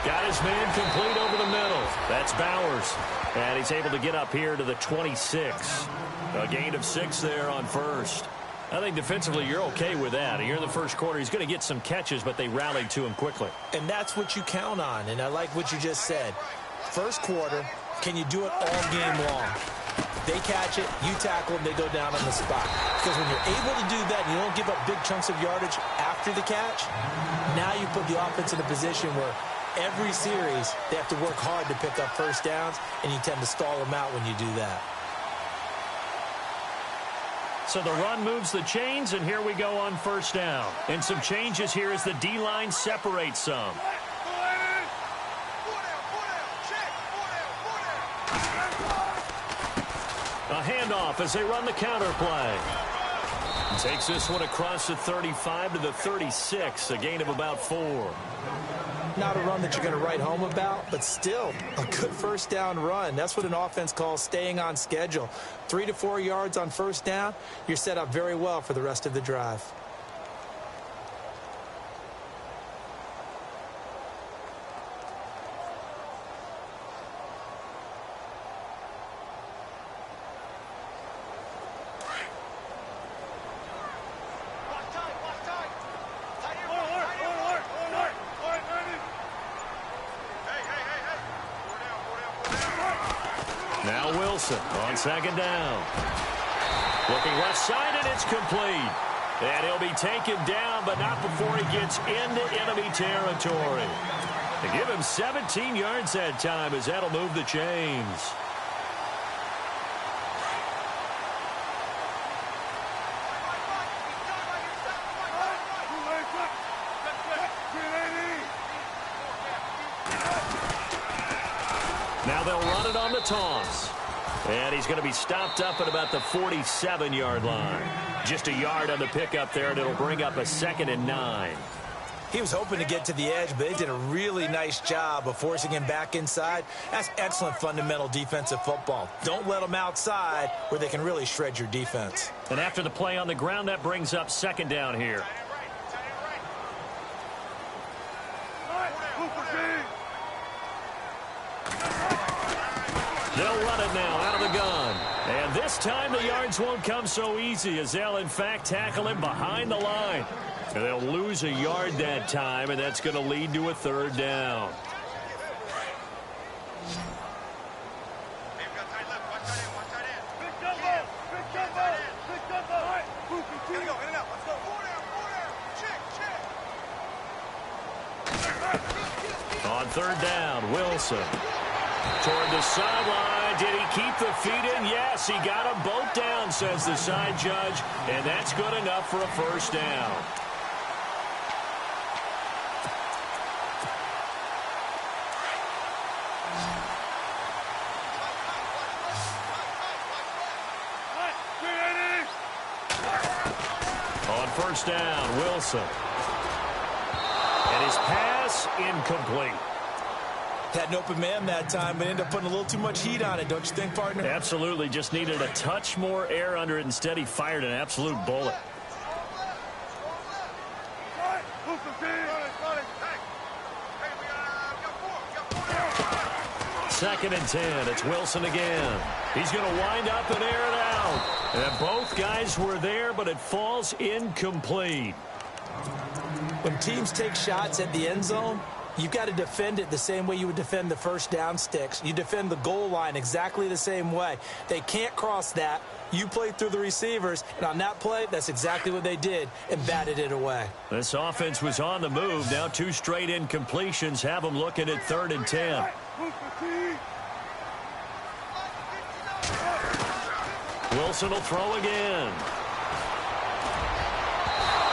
Got his man complete over the middle. That's Bowers. And he's able to get up here to the 26. A gain of 6 there on 1st. I think defensively you're okay with that. Here in the first quarter, he's going to get some catches, but they rallied to him quickly. And that's what you count on, and I like what you just said. First quarter, can you do it all game long? They catch it, you tackle them, they go down on the spot. Because when you're able to do that and you don't give up big chunks of yardage after the catch, now you put the offense in a position where every series they have to work hard to pick up 1st downs, and you tend to stall them out when you do that. So the run moves the chains, and here we go on 1st down. And some changes here as the D-line separates some. A handoff as they run the counter play. Takes this one across the 35 to the 36, a gain of about 4. Not a run that you're going to write home about, but still a good 1st down run. That's what an offense calls staying on schedule. 3 to 4 yards on 1st down, you're set up very well for the rest of the drive. Now Wilson on 2nd down. Looking left side, and it's complete. And he'll be taken down, but not before he gets into enemy territory. They give him 17 yards that time, as that'll move the chains. Now they'll run it on the toss. And he's going to be stopped up at about the 47-yard line. Just a yard on the pickup there, and it'll bring up a 2nd and 9. He was hoping to get to the edge, but they did a really nice job of forcing him back inside. That's excellent fundamental defensive football. Don't let them outside where they can really shred your defense. And after the play on the ground, that brings up 2nd down here. They'll run it now out of the gun. And this time the yards won't come so easy as they'll, in fact, tackle him behind the line. And they'll lose a yard that time, and that's going to lead to a 3rd down. On 3rd down, Wilson. Toward the sideline. Did he keep the feet in? Yes, he got them both down, says the side judge. And that's good enough for a 1st down. On 1st down, Wilson. And his pass incomplete. Had an open man that time, but ended up putting a little too much heat on it, don't you think, partner? Absolutely. Just needed a touch more air under it. Instead, he fired an absolute bullet. Second and 10. It's Wilson again. He's going to wind up and air it out. And both guys were there, but it falls incomplete. When teams take shots at the end zone, you've got to defend it the same way you would defend the 1st down sticks. You defend the goal line exactly the same way. They can't cross that. You play through the receivers, and on that play, that's exactly what they did and batted it away. This offense was on the move. Now 2 straight incompletions have them looking at 3rd and 10. Wilson will throw again.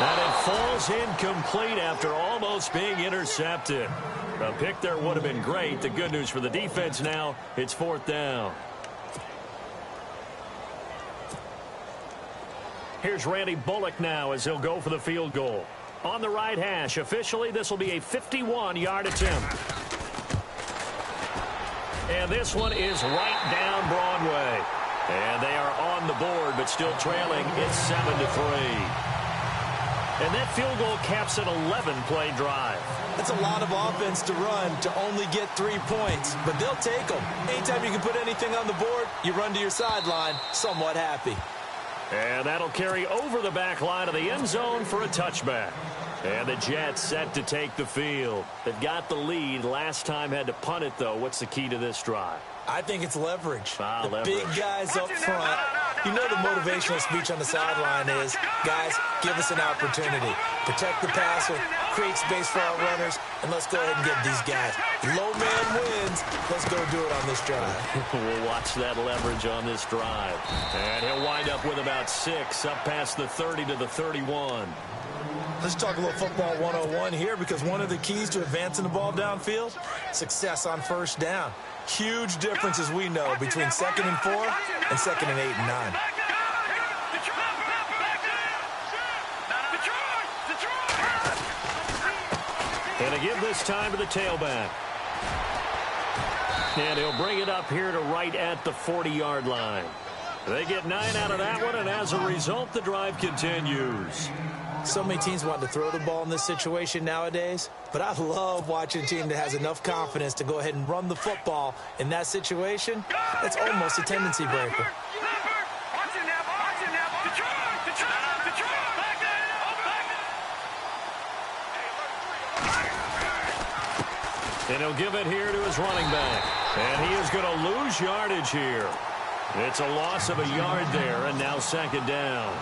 And it falls incomplete after almost being intercepted. A pick there would have been great. The good news for the defense now, it's 4th down. Here's Randy Bullock now as he'll go for the field goal. On the right hash, officially this will be a 51-yard attempt. And this one is right down Broadway. And they are on the board, but still trailing. It's 7-3. And that field goal caps an 11-play drive. That's a lot of offense to run to only get 3 points, but they'll take them. Anytime you can put anything on the board, you run to your sideline somewhat happy. And that'll carry over the back line of the end zone for a touchback. And the Jets set to take the field. They've got the lead. Last time had to punt it, though. What's the key to this drive? I think it's leverage. The leverage. Big guys up front. You know the motivational speech on the sideline is, guys, give us an opportunity. Protect the passer, create space for our runners, and let's go ahead and get these guys. Low man wins. Let's go do it on this drive. We'll watch that leverage on this drive. And he'll wind up with about 6 up past the 30 to the 31. Let's talk a little football 101 here, because one of the keys to advancing the ball downfield, success on 1st down. Huge difference, as we know, between 2nd and 4 and 2nd and 8 and 9. And to give this time to the tailback. And he'll bring it up here to right at the 40-yard line. They get 9 out of that one, and as a result, the drive continues. So many teams want to throw the ball in this situation nowadays, but I love watching a team that has enough confidence to go ahead and run the football in that situation. That's almost a tendency breaker. And he'll give it here to his running back. And he is going to lose yardage here. It's a loss of a yard there, and now 2nd down.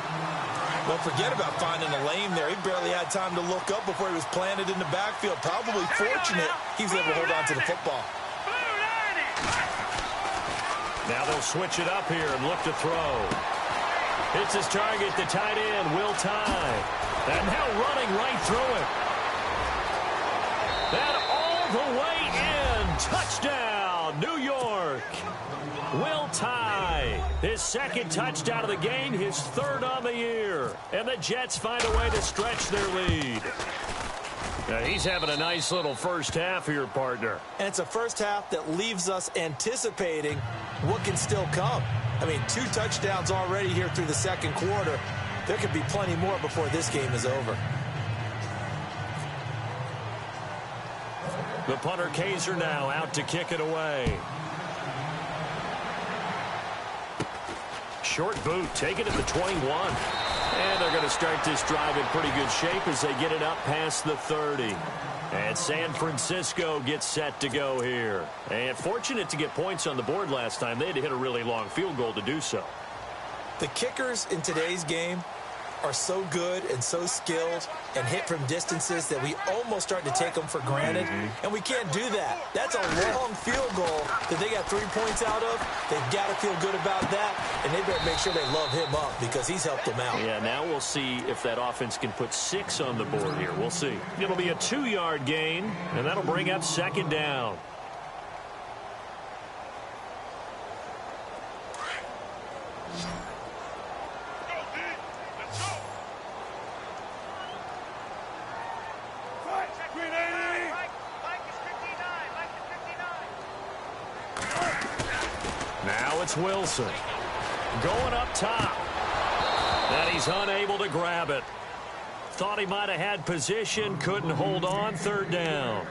Well, forget about finding a lane there. He barely had time to look up before he was planted in the backfield. Probably fortunate he was able to hold on to the football. Now they'll switch it up here and look to throw. It's his target, the tight end, Will Tye. And now running right through it. And all the way in. Touchdown, New York. will tie. His second touchdown of the game, his third on the year. And the Jets find a way to stretch their lead. Now he's having a nice little first half here, partner. And it's a first half that leaves us anticipating what can still come. I mean, 2 touchdowns already here through the second quarter. There could be plenty more before this game is over. The punter Kaiser now out to kick it away. Short boot, take it at the 21. And they're going to start this drive in pretty good shape as they get it up past the 30. And San Francisco gets set to go here. And fortunate to get points on the board last time. They had to hit a really long field goal to do so. The kickers in today's game are so good and so skilled and hit from distances that we almost start to take them for granted. And we can't do that. That's a long field goal that they got 3 points out of. They've got to feel good about that, and they better make sure they love him up because he's helped them out. Yeah, now we'll see if that offense can put 6 on the board here. We'll see. It'll be a 2-yard gain, and that'll bring up second down. Now it's Wilson. Going up top. And he's unable to grab it. Thought he might have had position, couldn't hold on, third down.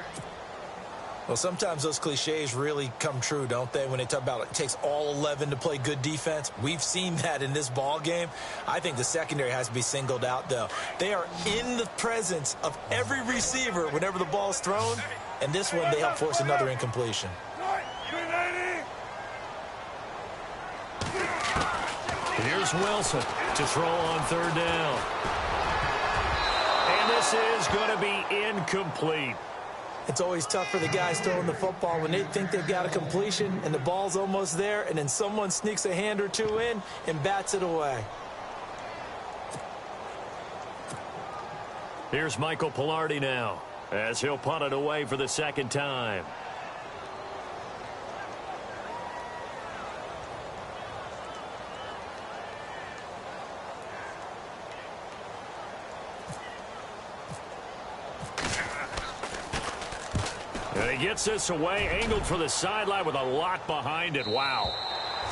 Well, sometimes those cliches really come true, don't they, when they talk about it takes all 11 to play good defense. We've seen that in this ball game. I think the secondary has to be singled out, though. They are in the presence of every receiver whenever the ball's thrown, and this one they help force another incompletion. Here's Wilson to throw on third down. And this is going to be incomplete. It's always tough for the guys throwing the football when they think they've got a completion and the ball's almost there, and then someone sneaks a hand or two in and bats it away. Here's Michael Pilardi now as he'll punt it away for the second time. And he gets this away, angled for the sideline with a lot behind it. Wow.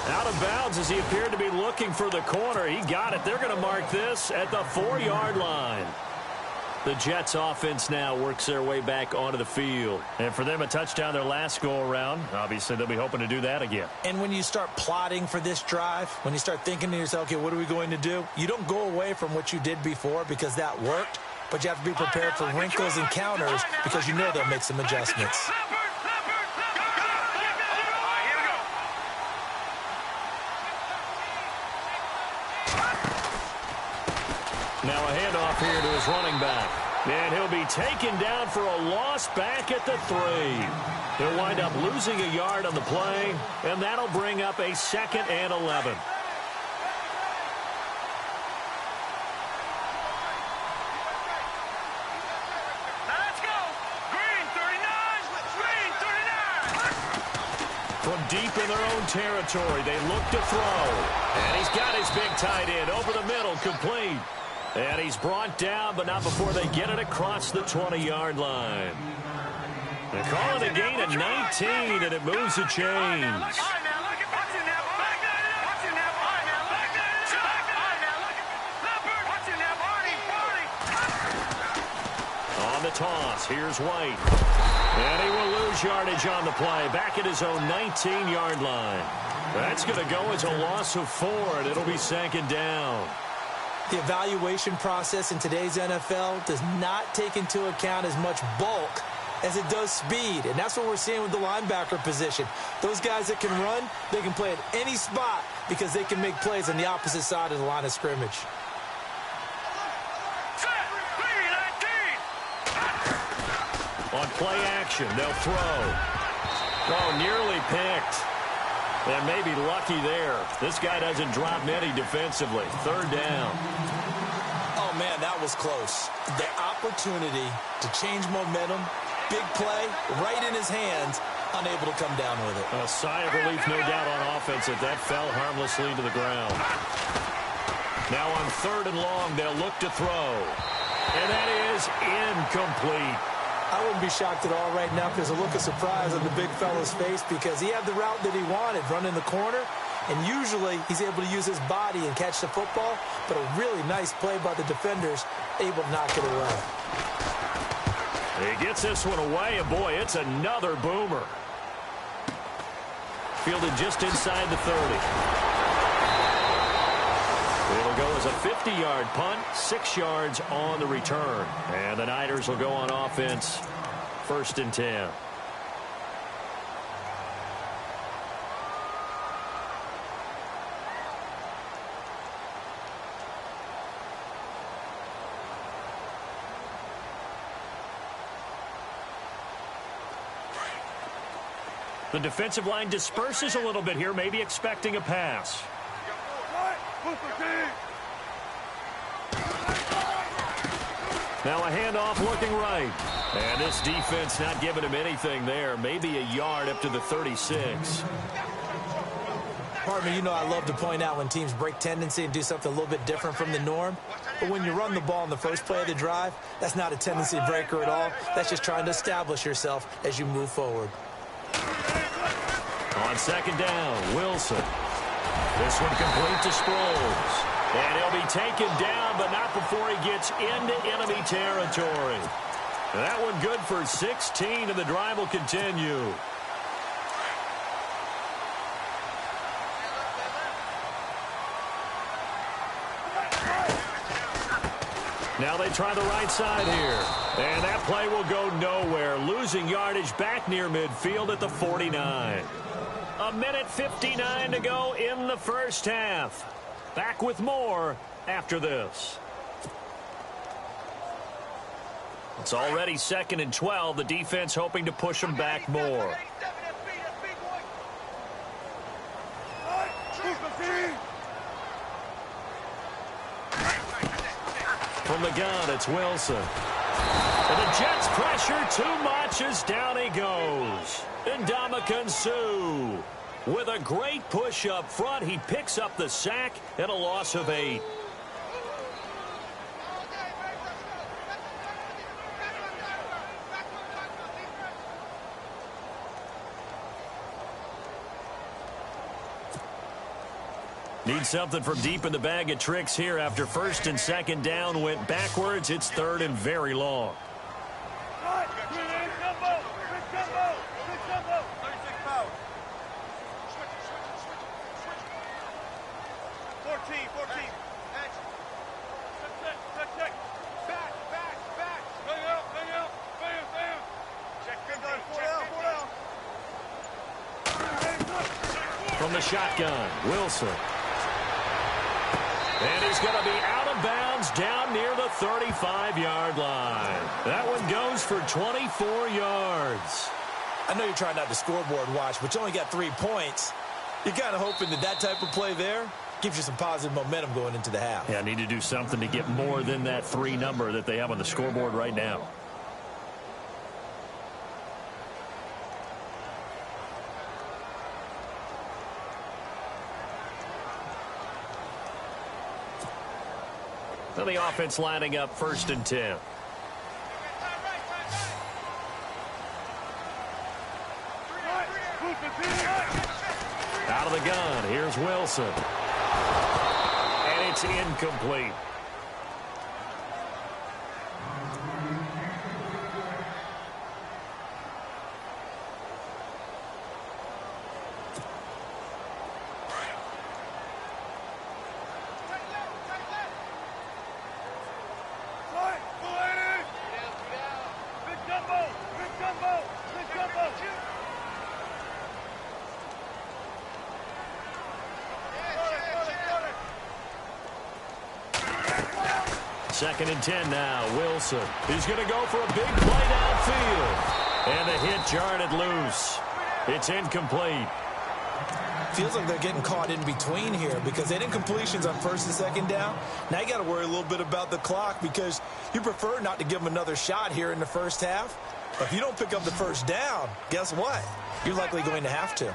Out of bounds as he appeared to be looking for the corner. He got it. They're going to mark this at the 4-yard line. The Jets offense now works their way back onto the field. And for them, a touchdown their last go-around. Obviously, they'll be hoping to do that again. And when you start plotting for this drive, when you start thinking to yourself, okay, what are we going to do? You don't go away from what you did before because that worked. But you have to be prepared for wrinkles and counters because you know they'll make some adjustments. Now a handoff here to his running back. And he'll be taken down for a loss back at the 3. He'll wind up losing a yard on the play, and that'll bring up a 2nd and 11. From deep in their own territory, they look to throw. And he's got his big tight end over the middle, complete. And he's brought down, but not before they get it across the 20-yard line. They're calling a gain of 19, and it moves the chains. On the toss, here's White. And he will lose yardage on the play, back at his own 19-yard line. That's going to go as a loss of 4, and it'll be 2nd down. The evaluation process in today's NFL does not take into account as much bulk as it does speed, and that's what we're seeing with the linebacker position. Those guys that can run, they can play at any spot because they can make plays on the opposite side of the line of scrimmage. On play action, they'll throw. Oh, nearly picked. And maybe lucky there. This guy doesn't drop many defensively. 3rd down. Oh, man, that was close. The opportunity to change momentum, big play, right in his hands, unable to come down with it. A sigh of relief, no doubt, on offense that fell harmlessly to the ground. Now on 3rd and long, they'll look to throw. And that is incomplete. I wouldn't be shocked at all right now because a look of surprise on the big fella's face because he had the route that he wanted, running the corner, and usually he's able to use his body and catch the football, but a really nice play by the defenders, able to knock it away. He gets this one away, and boy, it's another boomer. Fielded just inside the 30. It'll go as a 50-yard punt, 6 yards on the return. And the Niners will go on offense, 1st and 10. The defensive line disperses a little bit here, maybe expecting a pass. Now a handoff looking right. And this defense not giving him anything there. Maybe a yard up to the 36. Pardon me, you know I love to point out when teams break tendency and do something a little bit different from the norm. But when you run the ball in the first play of the drive, that's not a tendency breaker at all. That's just trying to establish yourself as you move forward. On 2nd down, Wilson. This one complete to Sproles. And he'll be taken down, but not before he gets into enemy territory. That one good for 16, and the drive will continue. Now they try the right side here. And that play will go nowhere, losing yardage back near midfield at the 49. A minute 59 to go in the first half. Back with more after this. It's already 2nd and 12. The defense hoping to push them back more. From the gun, it's Wilson. And the Jets pressure too much as down he goes. Ndamukong Suh with a great push up front. He picks up the sack and a loss of 8. Need something from deep in the bag of tricks here after 1st and 2nd down went backwards. It's 3rd and very long. From the shotgun, Wilson. And he's going to be out of bounds down near the 35-yard line. That one goes for 24 yards. I know you're trying not to scoreboard watch, but you only got 3 points. You're kind of hoping that type of play there gives you some positive momentum going into the half. Yeah, I need to do something to get more than that 3 number that they have on the scoreboard right now. So the offense lining up 1st and 10. Out of the gun, here's Wilson. And it's incomplete. Second and 10 now. Wilson. He's going to go for a big play downfield. And the hit jarred loose. It's incomplete. Feels like they're getting caught in between here because they didn't completions on 1st and 2nd down. Now you got to worry a little bit about the clock because you prefer not to give them another shot here in the first half. But if you don't pick up the 1st down, guess what? You're likely going to have to.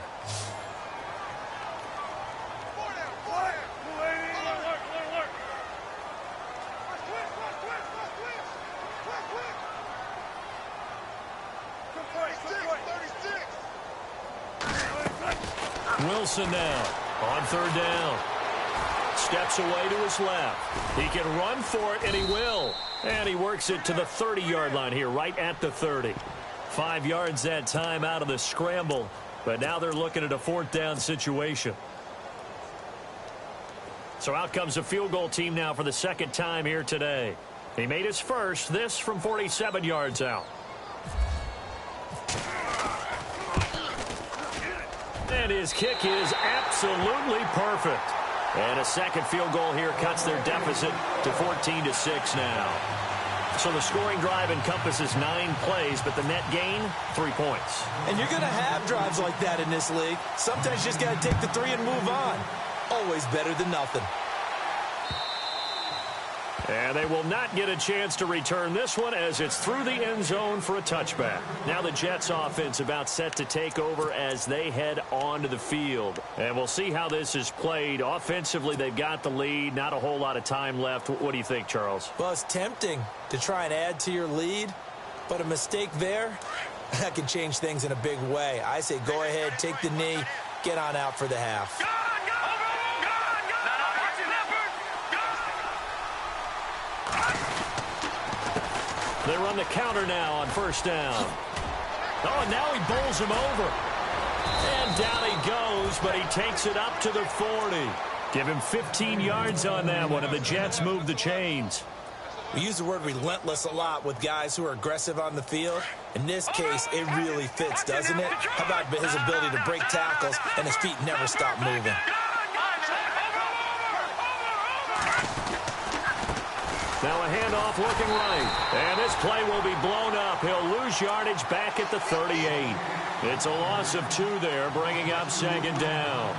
Wilson now on third down. Steps away to his left. He can run for it, and he will. And he works it to the 30-yard line here, right at the 30. 5 yards that time out of the scramble. But now they're looking at a fourth down situation. So out comes a field goal team now for the second time here today. He made his first, this from 47 yards out. And his kick is absolutely perfect. And a second field goal here cuts their deficit to 14-6 now. So the scoring drive encompasses 9 plays, but the net gain, 3 points. And you're going to have drives like that in this league. Sometimes you just got to take the 3 and move on. Always better than nothing. And they will not get a chance to return this one as it's through the end zone for a touchback. Now the Jets offense about set to take over as they head onto the field. And we'll see how this is played. Offensively, they've got the lead. Not a whole lot of time left. What do you think, Charles? Well, it's tempting to try and add to your lead, but a mistake there, that can change things in a big way. I say go ahead, take the knee, get on out for the half. They run the counter now on first down. Oh, and now he bowls him over. And down he goes, but he takes it up to the 40. Give him 15 yards on that one, and the Jets move the chains. We use the word relentless a lot with guys who are aggressive on the field. In this case, it really fits, doesn't it? How about his ability to break tackles and his feet never stop moving? Now a handoff looking right. And this play will be blown up. He'll lose yardage back at the 38. It's a loss of 2 there, bringing up second down.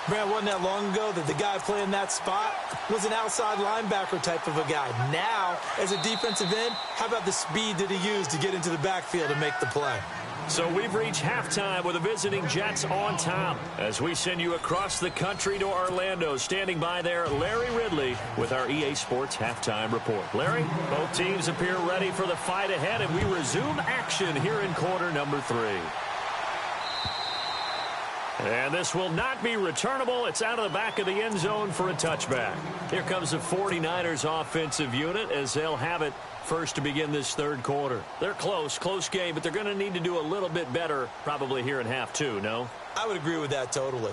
Brad, wasn't that long ago that the guy playing that spot was an outside linebacker type of a guy. Now, as a defensive end, how about the speed that he used to get into the backfield and make the play? So we've reached halftime with the visiting Jets on top. As we send you across the country to Orlando, standing by there, Larry Ridley with our EA Sports Halftime Report. Larry, both teams appear ready for the fight ahead, and we resume action here in quarter number 3. And this will not be returnable. It's out of the back of the end zone for a touchback. Here comes the 49ers offensive unit as they'll have it first to begin this third quarter. They're close game, but they're going to need to do a little bit better probably here in half 2, no? I would agree with that totally.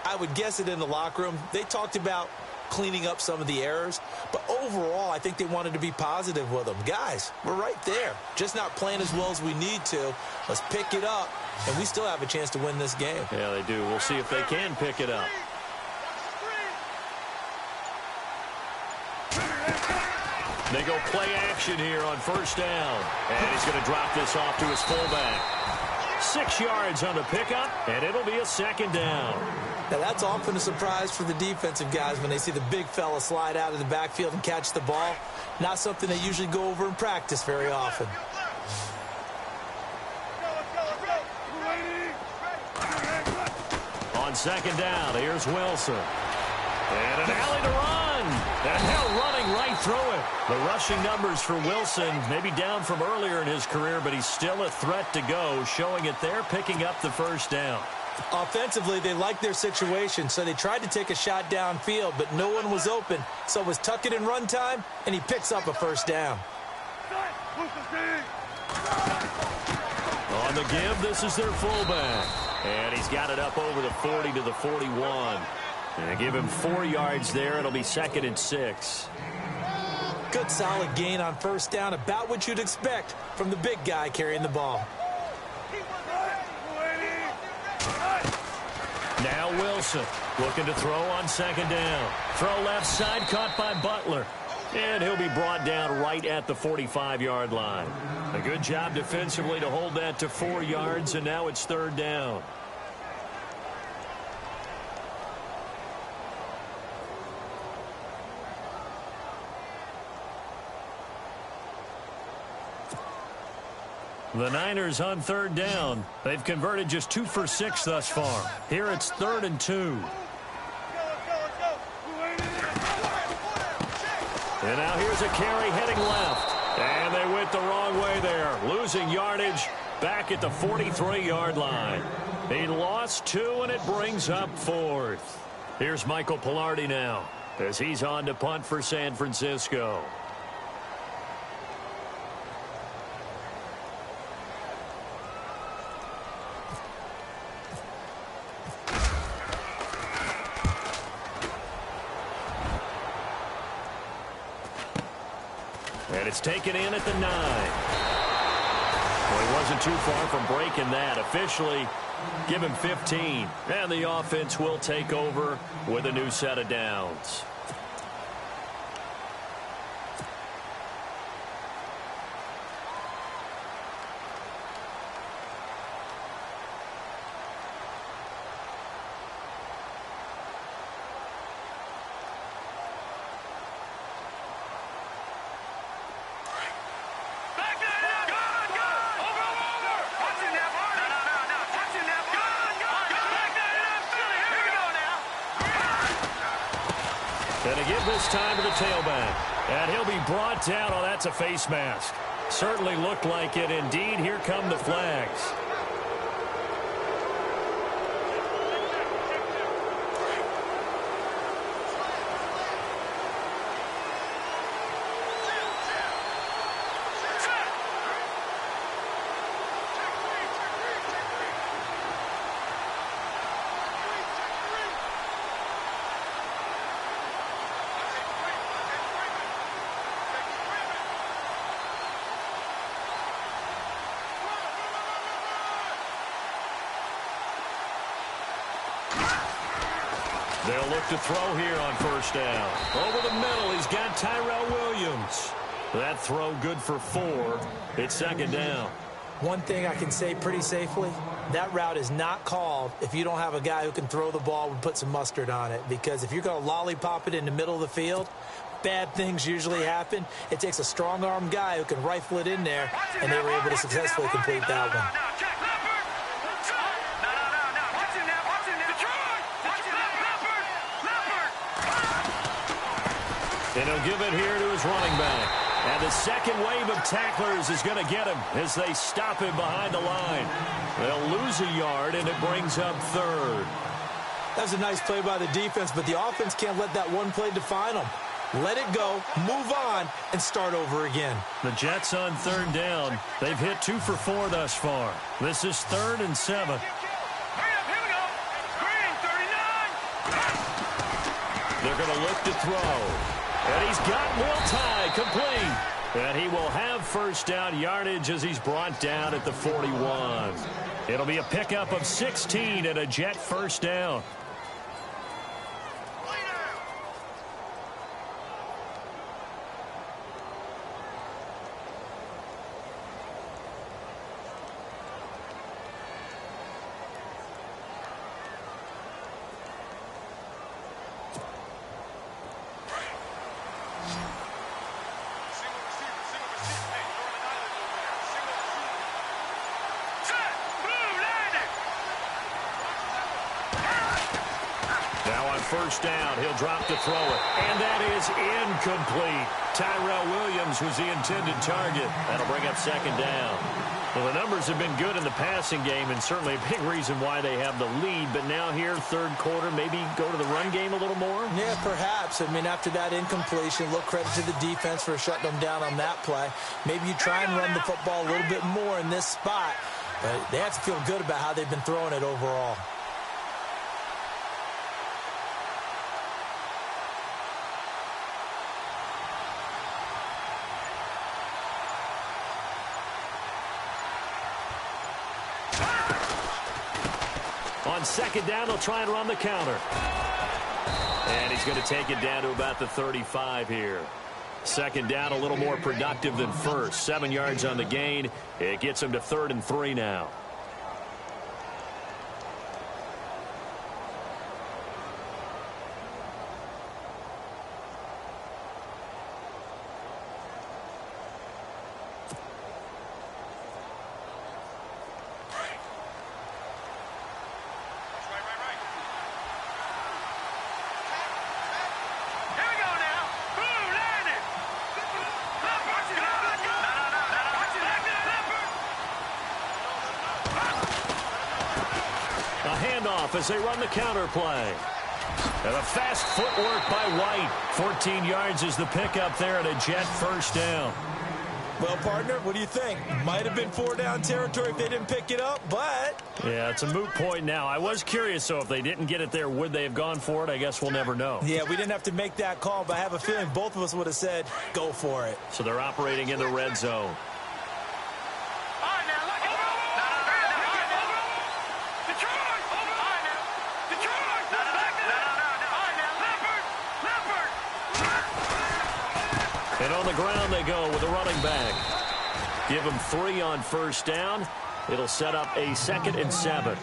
I would guess it in the locker room. They talked about cleaning up some of the errors, but overall I think they wanted to be positive with them. Guys, we're right there. Just not playing as well as we need to. Let's pick it up, and we still have a chance to win this game. Yeah, they do. We'll see if they can pick it up. They go play action here on first down. And he's going to drop this off to his fullback. 6 yards on the pickup, and it'll be a second down. Now, that's often a surprise for the defensive guys when they see the big fella slide out of the backfield and catch the ball. Not something they usually go over in practice very often. On second down, here's Wilson. And an alley to run. And now running right through it. The rushing numbers for Wilson maybe down from earlier in his career, but he's still a threat to go, showing it there, picking up the first down. Offensively, they liked their situation, so they tried to take a shot downfield, but no one was open. So it was tuck it in run time, and he picks up a first down. On the give, this is their fullback. And he's got it up over the 40 to the 41. And give him 4 yards there. It'll be 2nd and 6. Good solid gain on first down, about what you'd expect from the big guy carrying the ball. Now Wilson looking to throw on second down. Throw left side, caught by Butler. And he'll be brought down right at the 45-yard line. A good job defensively to hold that to 4 yards, and now it's third down. The Niners on third down. They've converted just 2 for 6 thus far. Here it's 3rd and 2. And now here's a carry heading left. And they went the wrong way there, losing yardage back at the 43-yard line. He lost 2, and it brings up 4th. Here's Michael Pilardi now as he's on to punt for San Francisco. And it's taken in at the 9. Well, he wasn't too far from breaking that. Officially, give him 15. And the offense will take over with a new set of downs. And to give this time to the tailback. And he'll be brought down. Oh, that's a face mask. Certainly looked like it. Indeed, here come the flags. They'll look to throw here on first down. Over the middle, he's got Tyrell Williams. That throw good for 4. It's 2nd down. One thing I can say pretty safely, that route is not called if you don't have a guy who can throw the ball and put some mustard on it. Because if you're going to lollipop it in the middle of the field, bad things usually happen. It takes a strong-arm guy who can rifle it in there, and they were able to successfully complete that one. And he'll give it here to his running back. And the second wave of tacklers is going to get him as they stop him behind the line. They'll lose a yard, and it brings up 3rd. That was a nice play by the defense, but the offense can't let that one play define them. Let it go, move on, and start over again. The Jets on 3rd down. They've hit 2 for 4 thus far. This is 3rd and 7. They're going to look to throw. And he's got Miltai complete. And he will have first down yardage as he's brought down at the 41. It'll be a pickup of 16 and a Jet first down. First down, he'll drop to throw it. And that is incomplete. Tyrell Williams was the intended target. That'll bring up 2nd down. Well, the numbers have been good in the passing game, and certainly a big reason why they have the lead. But now here, 3rd quarter, maybe go to the run game a little more? Yeah, perhaps. I mean, after that incompletion, a little credit to the defense for shutting them down on that play. Maybe you try and run the football a little bit more in this spot. But they have to feel good about how they've been throwing it overall. On 2nd down, they'll try and run the counter. And he's going to take it down to about the 35 here. 2nd down, a little more productive than first. 7 yards on the gain. It gets him to 3rd and 3 now. off as they run the counter play. And a fast footwork by White. 14 yards is the pickup there and a Jet first down. Well, partner, what do you think? Might have been 4-down territory if they didn't pick it up, but... Yeah, it's a moot point now. I was curious, so if they didn't get it there, would they have gone for it? I guess we'll never know. Yeah, we didn't have to make that call, but I have a feeling both of us would have said, go for it. So they're operating in the red zone. And on the ground they go with a running back. Give them 3 on first down. It'll set up a 2nd and 7.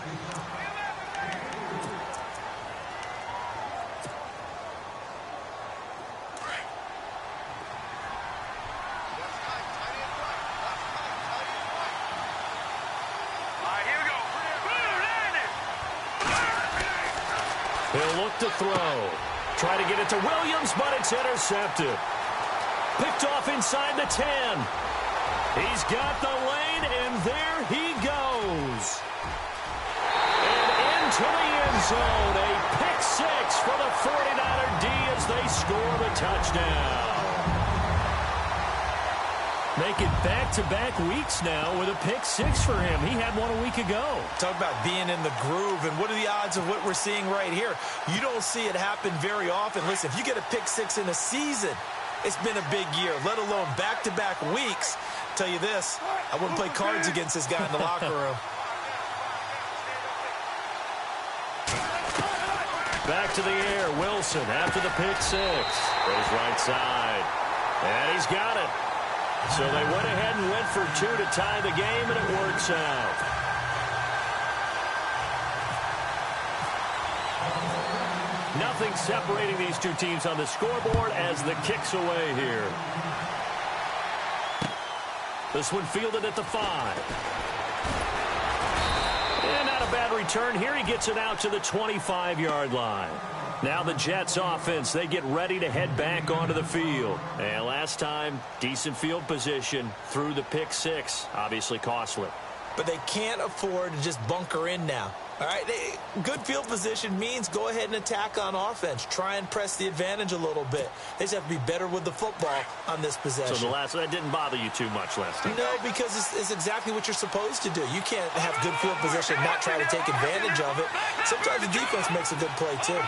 He'll look to throw. Try to get it to Williams, but it's intercepted. Picked off inside the 10. He's got the lane, and there he goes. And into the end zone. A pick 6 for the 49er D as they score the touchdown. Make it back-to-back weeks now with a pick 6 for him. He had one a week ago. Talk about being in the groove, and what are the odds of what we're seeing right here? You don't see it happen very often. Listen, if you get a pick 6 in a season, it's been a big year, let alone back-to-back weeks. Tell you this, I wouldn't play cards against this guy in the locker room. Back to the air, Wilson after the pick 6. Goes right side, and he's got it. So they went ahead and went for 2 to tie the game, and it works out. Nothing separating these two teams on the scoreboard as the kick's away here. This one fielded at the 5. And not a bad return here. He gets it out to the 25-yard line. Now the Jets offense, they get ready to head back onto the field. And last time, decent field position through the pick 6. Obviously costly. But they can't afford to just bunker in now. All right, good field position means go ahead and attack on offense. Try and press the advantage a little bit. They just have to be better with the football on this possession. So that didn't bother you too much last time? No, because it's exactly what you're supposed to do. You can't have good field position and not try to take advantage of it. Sometimes the defense makes a good play, too.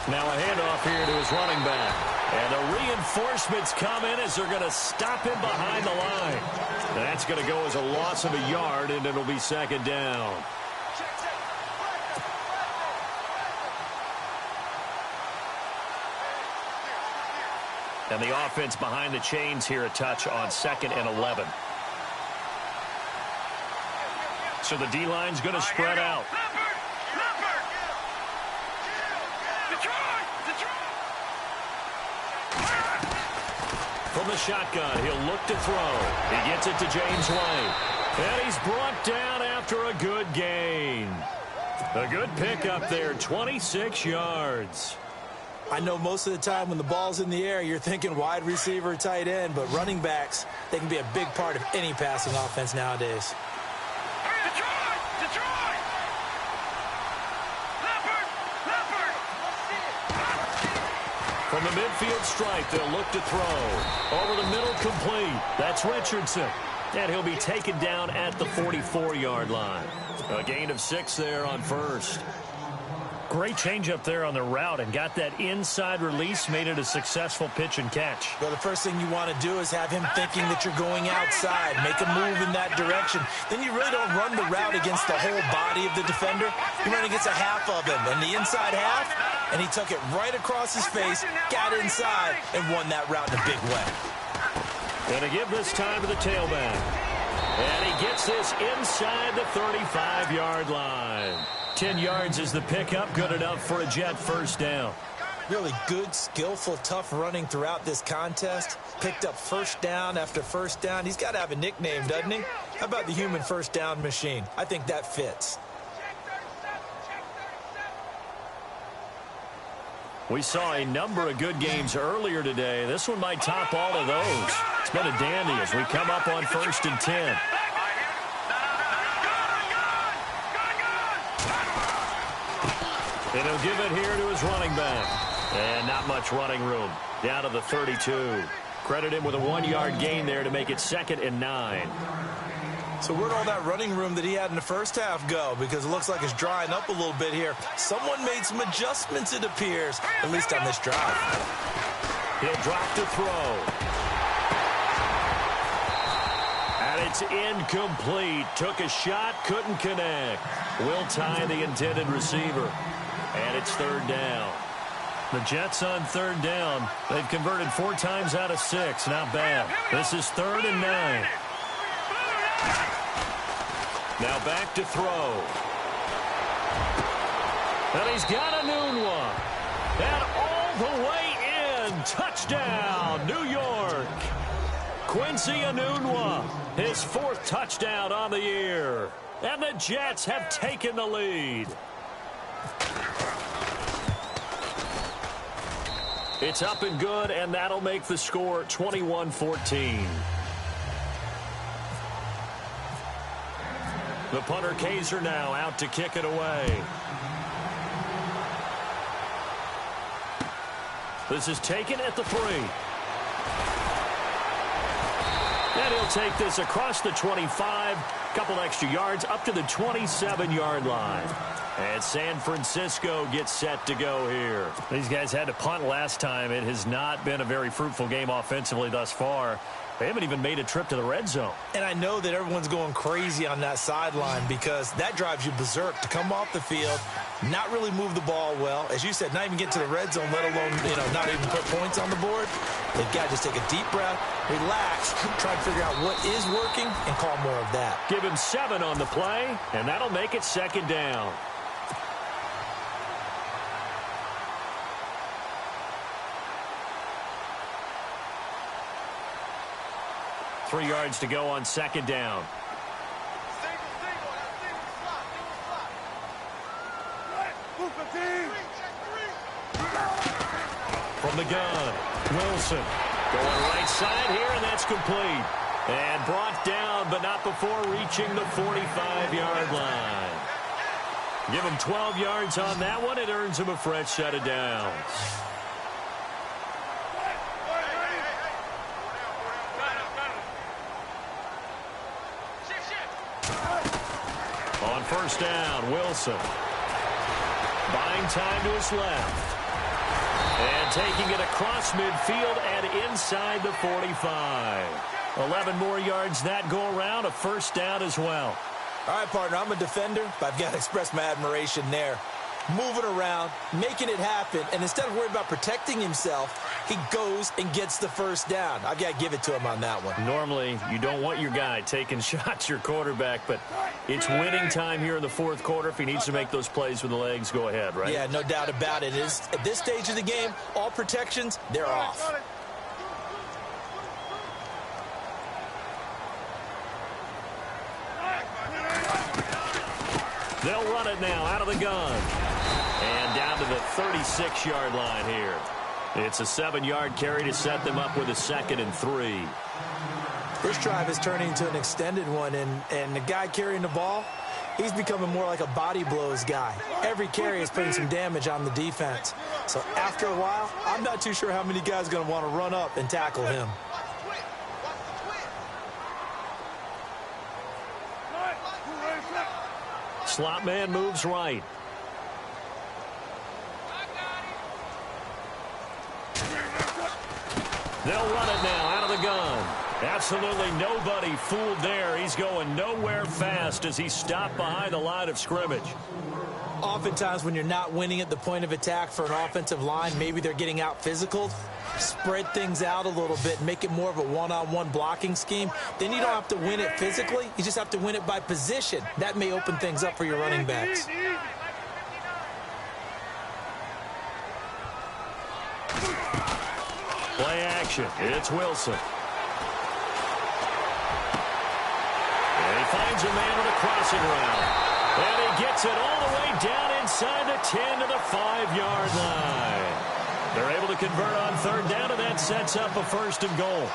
Now a handoff here to his running back. And the reinforcements come in as they're going to stop him behind the line. That's going to go as a loss of a yard, and it'll be 2nd down. And the offense behind the chains here a touch on 2nd and 11. So the D-line's going to spread out. From the shotgun, he'll look to throw. He gets it to James White. And he's brought down after a good gain. A good pickup there, 26 yards. I know most of the time when the ball's in the air, you're thinking wide receiver, tight end, but running backs, they can be a big part of any passing offense nowadays. From the midfield stripe, they'll look to throw. Over the middle, complete. That's Richardson. And he'll be taken down at the 44-yard line. A gain of 6 there on first. Great change up there on the route and got that inside release, made it a successful pitch and catch. Well, the first thing you want to do is have him thinking that you're going outside, make a move in that direction. Then you really don't run the route against the whole body of the defender. You run against a half of him, and the inside half, and he took it right across his face, got inside, and won that route in a big way. Going to give this time to the tailback. And he gets this inside the 35-yard line. 10 yards is the pickup, good enough for a Jet first down. Really good, skillful, tough running throughout this contest. Picked up first down after first down. He's got to have a nickname, doesn't he? How about the human first down machine? I think that fits. We saw a number of good games earlier today. This one might top all of those. It's been a dandy as we come up on 1st and 10. And he'll give it here to his running back. And not much running room. Down to the 32. Credit him with a 1-yard gain there to make it 2nd and 9. So where'd all that running room that he had in the first half go? Because it looks like it's drying up a little bit here. Someone made some adjustments, it appears, at least on this drive. He'll drop to throw. And it's incomplete. Took a shot, couldn't connect. Will tie the intended receiver. And it's 3rd down. The Jets on 3rd down. They've converted 4 times out of 6. Not bad. This is 3rd and 9. Now back to throw. And he's got a noon one. And all the way in. Touchdown, New York. Quincy Enunwa, his 4th touchdown on the year. And the Jets have taken the lead. It's up and good, and that'll make the score 21-14. The punter Kaiser now out to kick it away. This is taken at the 3. And he'll take this across the 25, couple extra yards up to the 27-yard line. And San Francisco gets set to go here. These guys had to punt last time. It has not been a very fruitful game offensively thus far. They haven't even made a trip to the red zone. And I know that everyone's going crazy on that sideline because that drives you berserk to come off the field, not really move the ball well. As you said, not even get to the red zone, let alone, not even put points on the board. They've got to just take a deep breath, relax, try to figure out what is working, and call more of that. Give him 7 on the play, and that'll make it 2nd down. Three yards to go on 2nd down. From the gun, Wilson going right side here, and that's complete. And brought down, but not before reaching the 45-yard line. Give him 12 yards on that one. It earns him a fresh set of downs. On 1st down, Wilson. Buying time to his left. And taking it across midfield and inside the 45. 11 more yards that go around, a 1st down as well. All right, partner, I'm a defender, but I've got to express my admiration there. Moving around, making it happen, and instead of worrying about protecting himself, he goes and gets the 1st down. I've got to give it to him on that one. Normally, you don't want your guy taking shots, your quarterback, but it's winning time here in the 4th quarter. If he needs to make those plays with the legs, go ahead, right? Yeah, no doubt about it. At this stage of the game, all protections, they're off. They'll run it now out of the gun. And down to the 36-yard line here. It's a 7-yard carry to set them up with a 2nd and 3. This drive is turning into an extended one, and the guy carrying the ball, he's becoming more like a body blows guy. Every carry is putting some damage on the defense. So after a while, I'm not too sure how many guys are going to want to run up and tackle him. Slot man moves right. They'll run it now out of the gun. Absolutely nobody fooled there. He's going nowhere fast as he stopped behind the line of scrimmage. Oftentimes when you're not winning at the point of attack for an offensive line, maybe they're getting out physical. Spread things out a little bit, make it more of a one-on-one blocking scheme. Then you don't have to win it physically. You just have to win it by position. That may open things up for your running backs. Play action. It's Wilson. And he finds a man with a crossing route. And he gets it all the way down inside the 10 to the 5-yard line. They're able to convert on 3rd down, and that sets up a 1st and goal.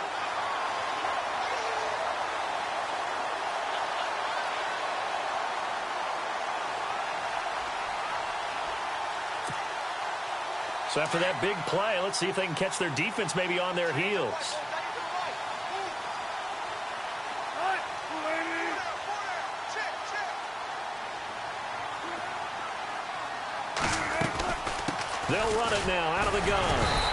So after that big play, let's see if they can catch their defense maybe on their heels. They'll run it now out of the gun.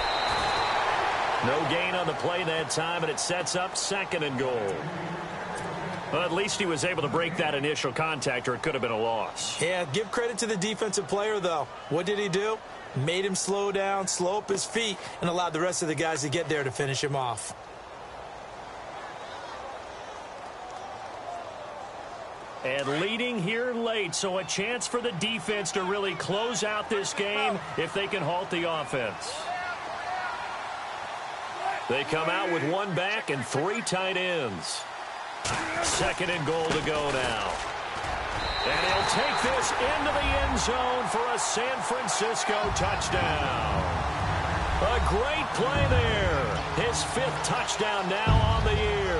No gain on the play that time, and it sets up 2nd and goal. Well, at least he was able to break that initial contact, or it could have been a loss. Yeah, give credit to the defensive player, though. What did he do? Made him slow down, slow up his feet, and allowed the rest of the guys to get there to finish him off. And leading here late, so a chance for the defense to really close out this game if they can halt the offense. They come out with 1 back and 3 tight ends. 2nd and goal to go now. And he'll take this into the end zone for a San Francisco touchdown. A great play there. His 5th touchdown now on the year.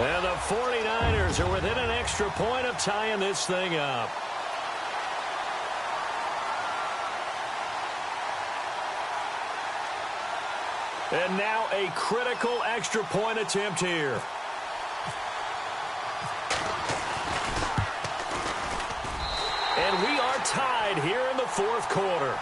And the 49ers are within an extra point of tying this thing up. And now a critical extra point attempt here. And we are tied here in the 4th quarter.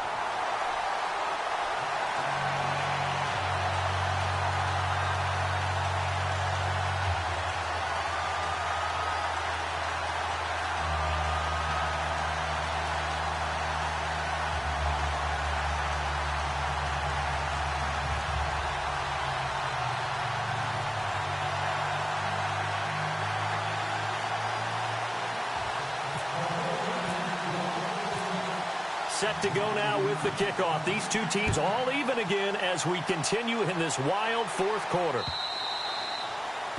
Set to go now with the kickoff. These two teams all even again as we continue in this wild 4th quarter.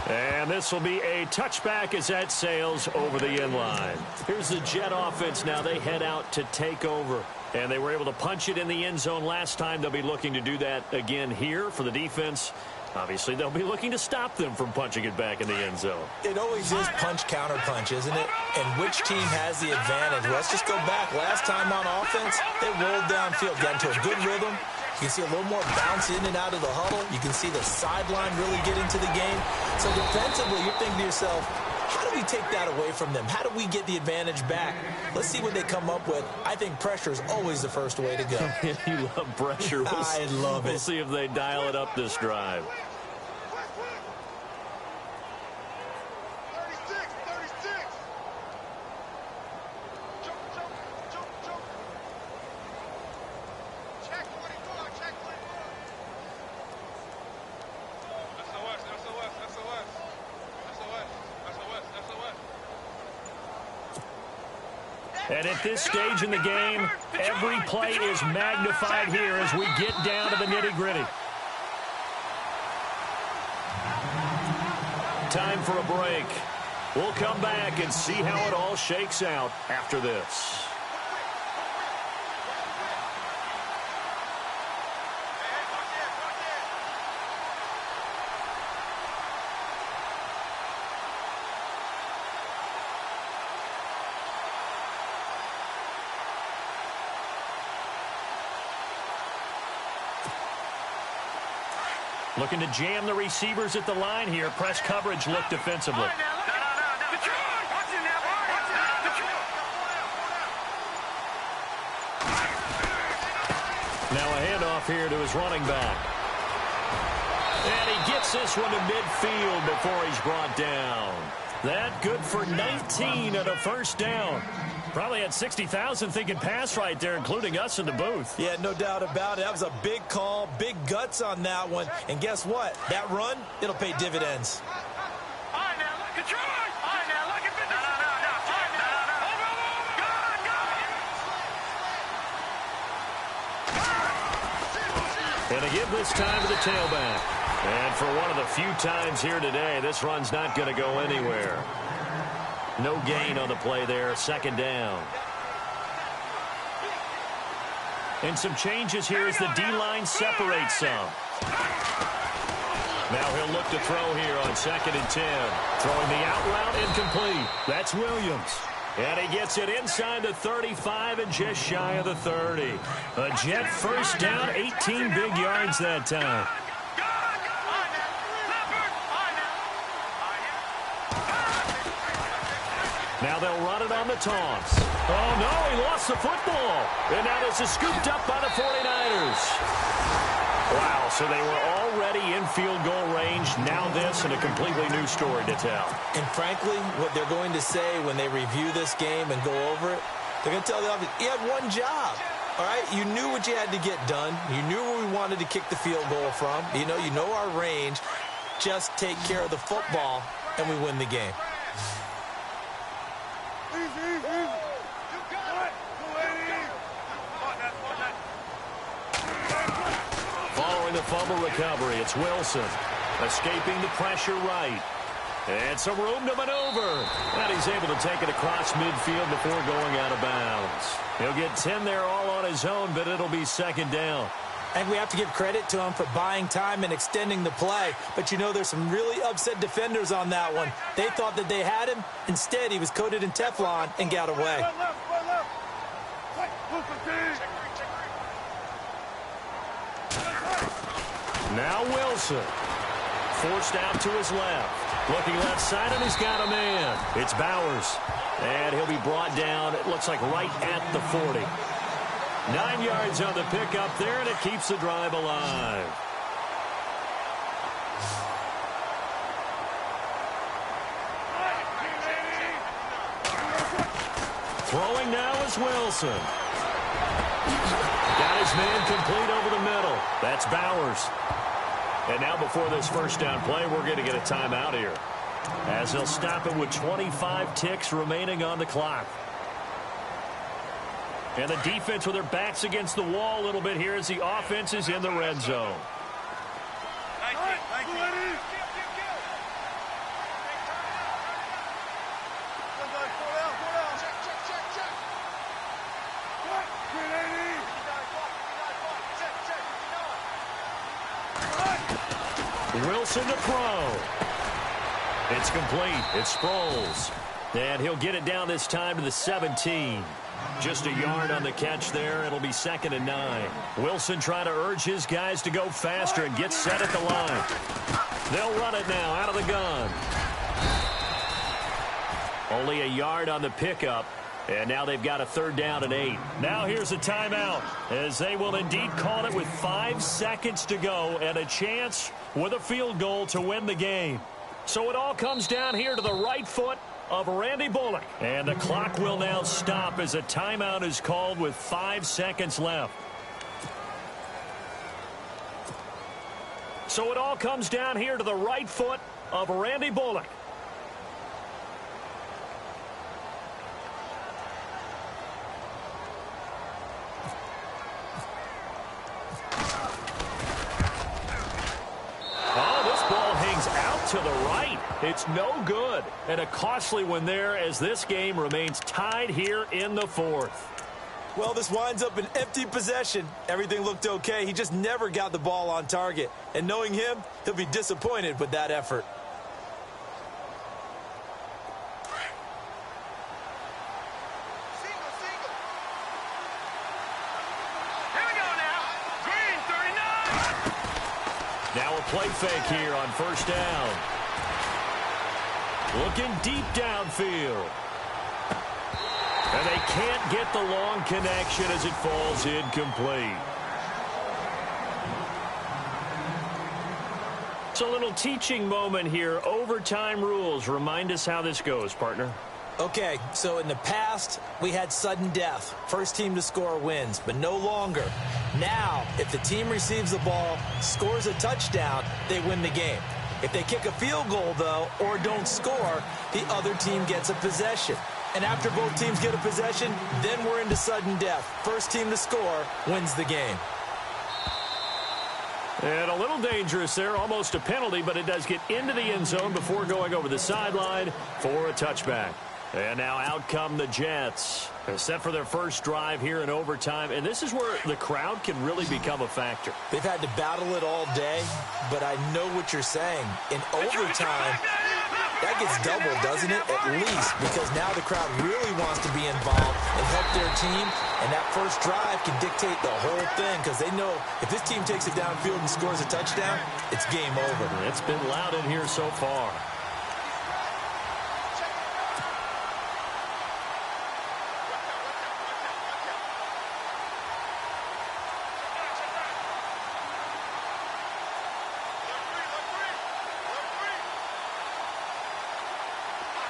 And this will be a touchback as that sails over the end line. Here's the Jet offense now. They head out to take over. And they were able to punch it in the end zone last time. They'll be looking to do that again here for the defense. Obviously, they'll be looking to stop them from punching it back in the end zone. It always is punch-counter-punch, isn't it? And which team has the advantage? Let's just go back. Last time on offense, they rolled downfield, got into a good rhythm. You can see a little more bounce in and out of the huddle. You can see the sideline really get into the game. So defensively, you're thinking to yourself, how do we take that away from them? How do we get the advantage back? Let's see what they come up with. I think pressure is always the first way to go. You love pressure. I love it. We'll see if they dial it up this drive. And at this stage in the game, every play is magnified here as we get down to the nitty-gritty. Time for a break. We'll come back and see how it all shakes out after this. Looking to jam the receivers at the line here. Press coverage look defensively. Now a handoff here to his running back. And he gets this one to midfield before he's brought down. That good for 19 and a first down. Probably had 60,000 thinking pass right there, including us in the booth. Yeah, no doubt about it. That was a big call, big guts on that one. And guess what? That run, it'll pay dividends. And to give this time to the tailback. And for one of the few times here today, this run's not going to go anywhere. No gain on the play there, second down. And some changes here as the D-line separates some. Now he'll look to throw here on 2nd and 10. Throwing the out route incomplete. That's Williams. And he gets it inside the 35 and just shy of the 30. A Jet first down, 18 big yards that time. Now they'll run it on the taunts. Oh, no, he lost the football. And now this is scooped up by the 49ers. Wow, so they were already in field goal range. Now this and a completely new story to tell. And frankly, what they're going to say when they review this game and go over it, they're going to tell the offense, you had one job. All right, you knew what you had to get done. You knew where we wanted to kick the field goal from. You know our range. Just take care of the football, and we win the game. Following the fumble recovery, it's Wilson. Escaping the pressure right. And some room to maneuver. And he's able to take it across midfield before going out of bounds. He'll get 10 there all on his own, but it'll be second down. And we have to give credit to him for buying time and extending the play. But there's some really upset defenders on that one. They thought that they had him. Instead, he was coated in Teflon and got away. Now Wilson. Forced out to his left. Looking left side, and he's got a man. It's Bowers. And he'll be brought down, it looks like right at the 40. 9 yards on the pickup there, and it keeps the drive alive. Throwing now is Wilson. Got his man complete over the middle. That's Bowers. And now before this first down play, we're going to get a timeout here, as they'll stop it with 25 ticks remaining on the clock. And the defense with their backs against the wall a little bit here as the offense is in the red zone. Wilson to throw. It's complete. It's Sproles. And he'll get it down this time to the 17. Just a yard on the catch there. It'll be 2nd and 9. Wilson trying to urge his guys to go faster and get set at the line. They'll run it now out of the gun. Only a yard on the pickup. And now they've got a 3rd down and 8. Now here's a timeout, as they will indeed call it with 5 seconds to go and a chance with a field goal to win the game. So it all comes down here to the right foot of Randy Bullock. And the clock will now stop as a timeout is called with 5 seconds left. So it all comes down here to the right foot of Randy Bullock. To the right. It's no good. And a costly one there as this game remains tied here in the 4th. Well, this winds up an empty possession. Everything looked okay. He just never got the ball on target. And knowing him, he'll be disappointed with that effort. Now a play fake here on first down. Looking deep downfield. And they can't get the long connection as it falls incomplete. It's a little teaching moment here. Overtime rules. Remind us how this goes, partner. Okay, so in the past, we had sudden death. First team to score wins, but no longer. Now, if the team receives the ball, scores a touchdown, they win the game. If they kick a field goal, though, or don't score, the other team gets a possession. And after both teams get a possession, then we're into sudden death. First team to score wins the game. And a little dangerous there, almost a penalty, but it does get into the end zone before going over the sideline for a touchback. And now out come the Jets. They're set for their first drive here in overtime. And this is where the crowd can really become a factor. They've had to battle it all day, but I know what you're saying. In overtime, That gets doubled, doesn't it? At least, because now the crowd really wants to be involved and help their team, and that first drive can dictate the whole thing because they know if this team takes it downfield and scores a touchdown, it's game over. It's been loud in here so far.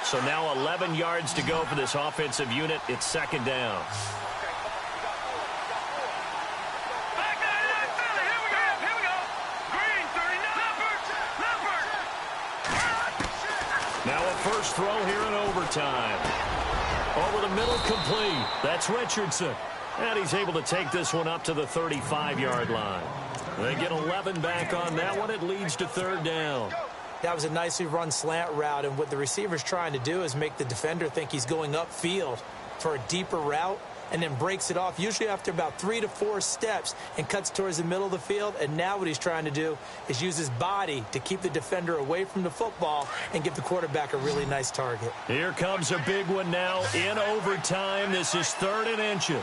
So now 11 yards to go for this offensive unit. It's second down. Now a first throw here in overtime. Over the middle, complete. That's Richardson. And he's able to take this one up to the 35-yard line. They get 11 back on that one. It leads to third down. That was a nicely run slant route, and what the receiver's trying to do is make the defender think he's going upfield for a deeper route and then breaks it off, usually after about 3 to 4 steps, and cuts towards the middle of the field. And now what he's trying to do is use his body to keep the defender away from the football and give the quarterback a really nice target. Here comes a big one now in overtime. This is 3rd and inches.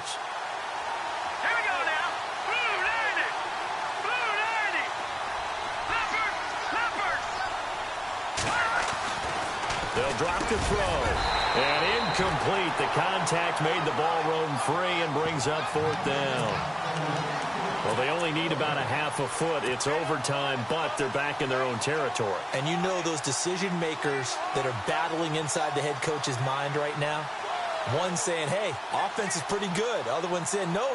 They'll drop the throw. And incomplete. The contact made the ball roam free and brings up 4th down. Well, they only need about a half a foot. It's overtime, but they're back in their own territory. And you know those decision makers that are battling inside the head coach's mind right now? One saying, hey, offense is pretty good. Other one saying, no,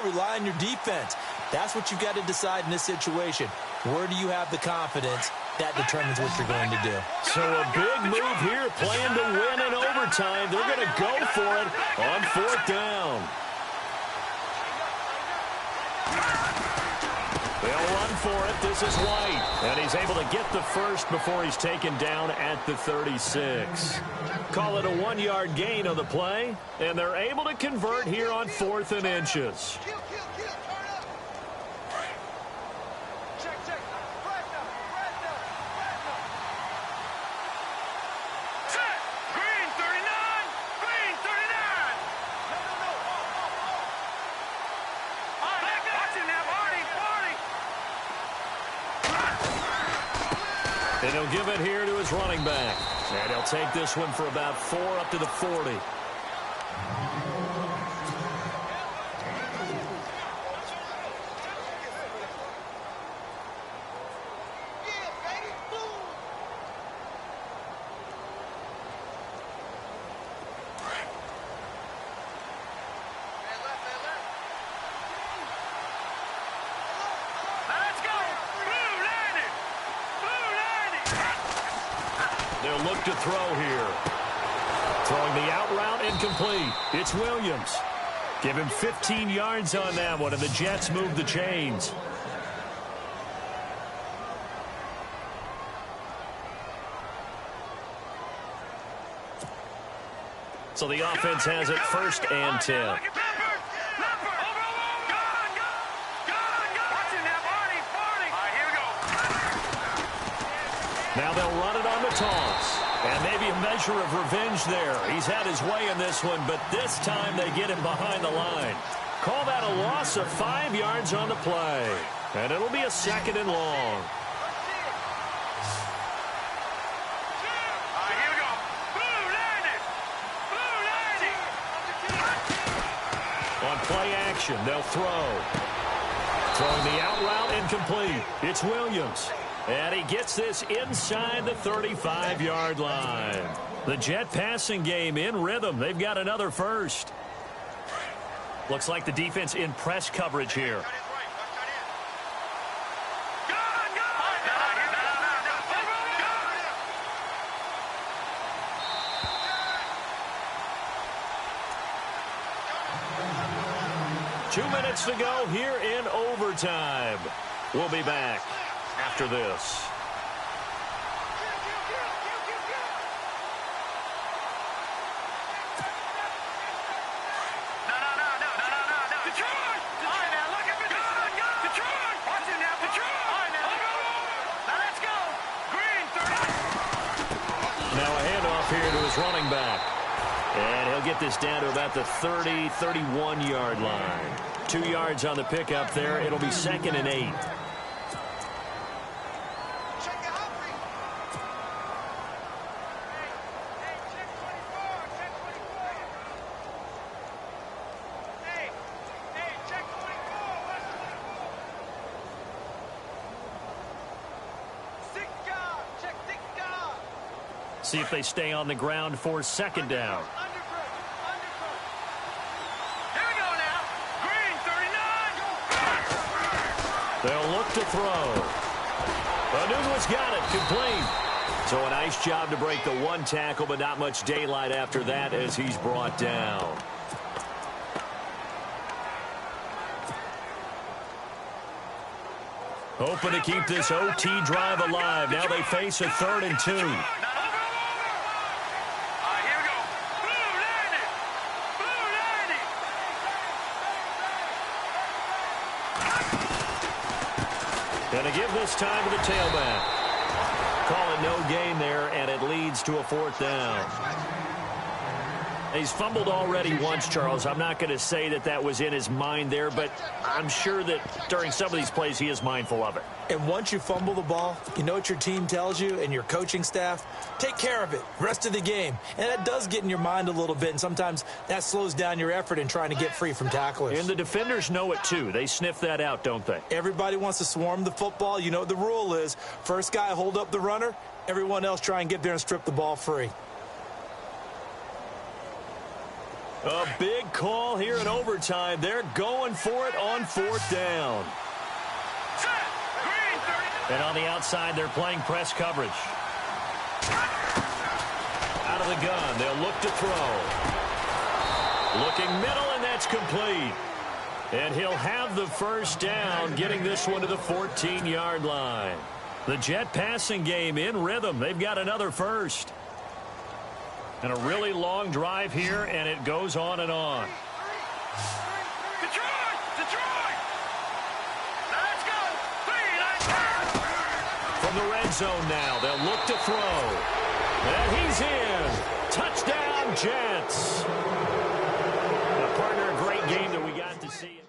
rely on your defense. That's what you've got to decide in this situation. Where do you have the confidence? That determines what you're going to do. So a big move here, plan to win in overtime. They're going to go for it on 4th down. They'll run for it. This is White. And he's able to get the first before he's taken down at the 36. Call it a 1-yard gain on the play. And they're able to convert here on 4th and inches. And he'll give it here to his running back. And he'll take this one for about 4 up to the 40. They'll look to throw here. Throwing the out route, incomplete. It's Williams. Give him 15 yards on that one, and the Jets move the chains. So the offense has it 1st and 10. Now they'll run it on the toss. And maybe a measure of revenge there. He's had his way in this one, but this time they get him behind the line. Call that a loss of 5 yards on the play. And it'll be a 2nd and long. On play action, they'll throw. Throwing the out route, incomplete. It's Williams. And he gets this inside the 35-yard line. The Jet passing game in rhythm. They've got another first. Looks like the defense in press coverage here. Two minutes to go here in overtime. We'll be back after this. handoff here to his running back. And he'll get this down to about the 30, 31-yard line. 2 yards on the pickup there. It'll be 2nd and 8. See if they stay on the ground for 2nd down. They'll look to throw. Anugua's got it, complete. So a nice job to break the 1 tackle, but not much daylight after that as he's brought down. Hoping to keep this OT drive alive. Now they face a 3rd and 2. Going to give this time to the tailback. Call it no gain there, and it leads to a 4th down. He's fumbled already once, Charles. I'm not going to say that that was in his mind there, but I'm sure that during some of these plays he is mindful of it. And once you fumble the ball, you know what your team tells you and your coaching staff? Take care of it, rest of the game. And that does get in your mind a little bit, and sometimes that slows down your effort in trying to get free from tacklers. And the defenders know it too. They sniff that out, don't they? Everybody wants to swarm the football. You know what the rule is. First guy hold up the runner, everyone else try and get there and strip the ball free. A big call here in overtime. They're going for it on 4th down. And on the outside, they're playing press coverage. Out of the gun, they'll look to throw. Looking middle, and that's complete. And he'll have the 1st down, getting this one to the 14-yard line. The Jet passing game in rhythm. They've got another 1st. And a really long drive here, and it goes on and on. From the red zone now, they'll look to throw. And he's in. Touchdown, Jets. A partner, a great game that we got to see.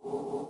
You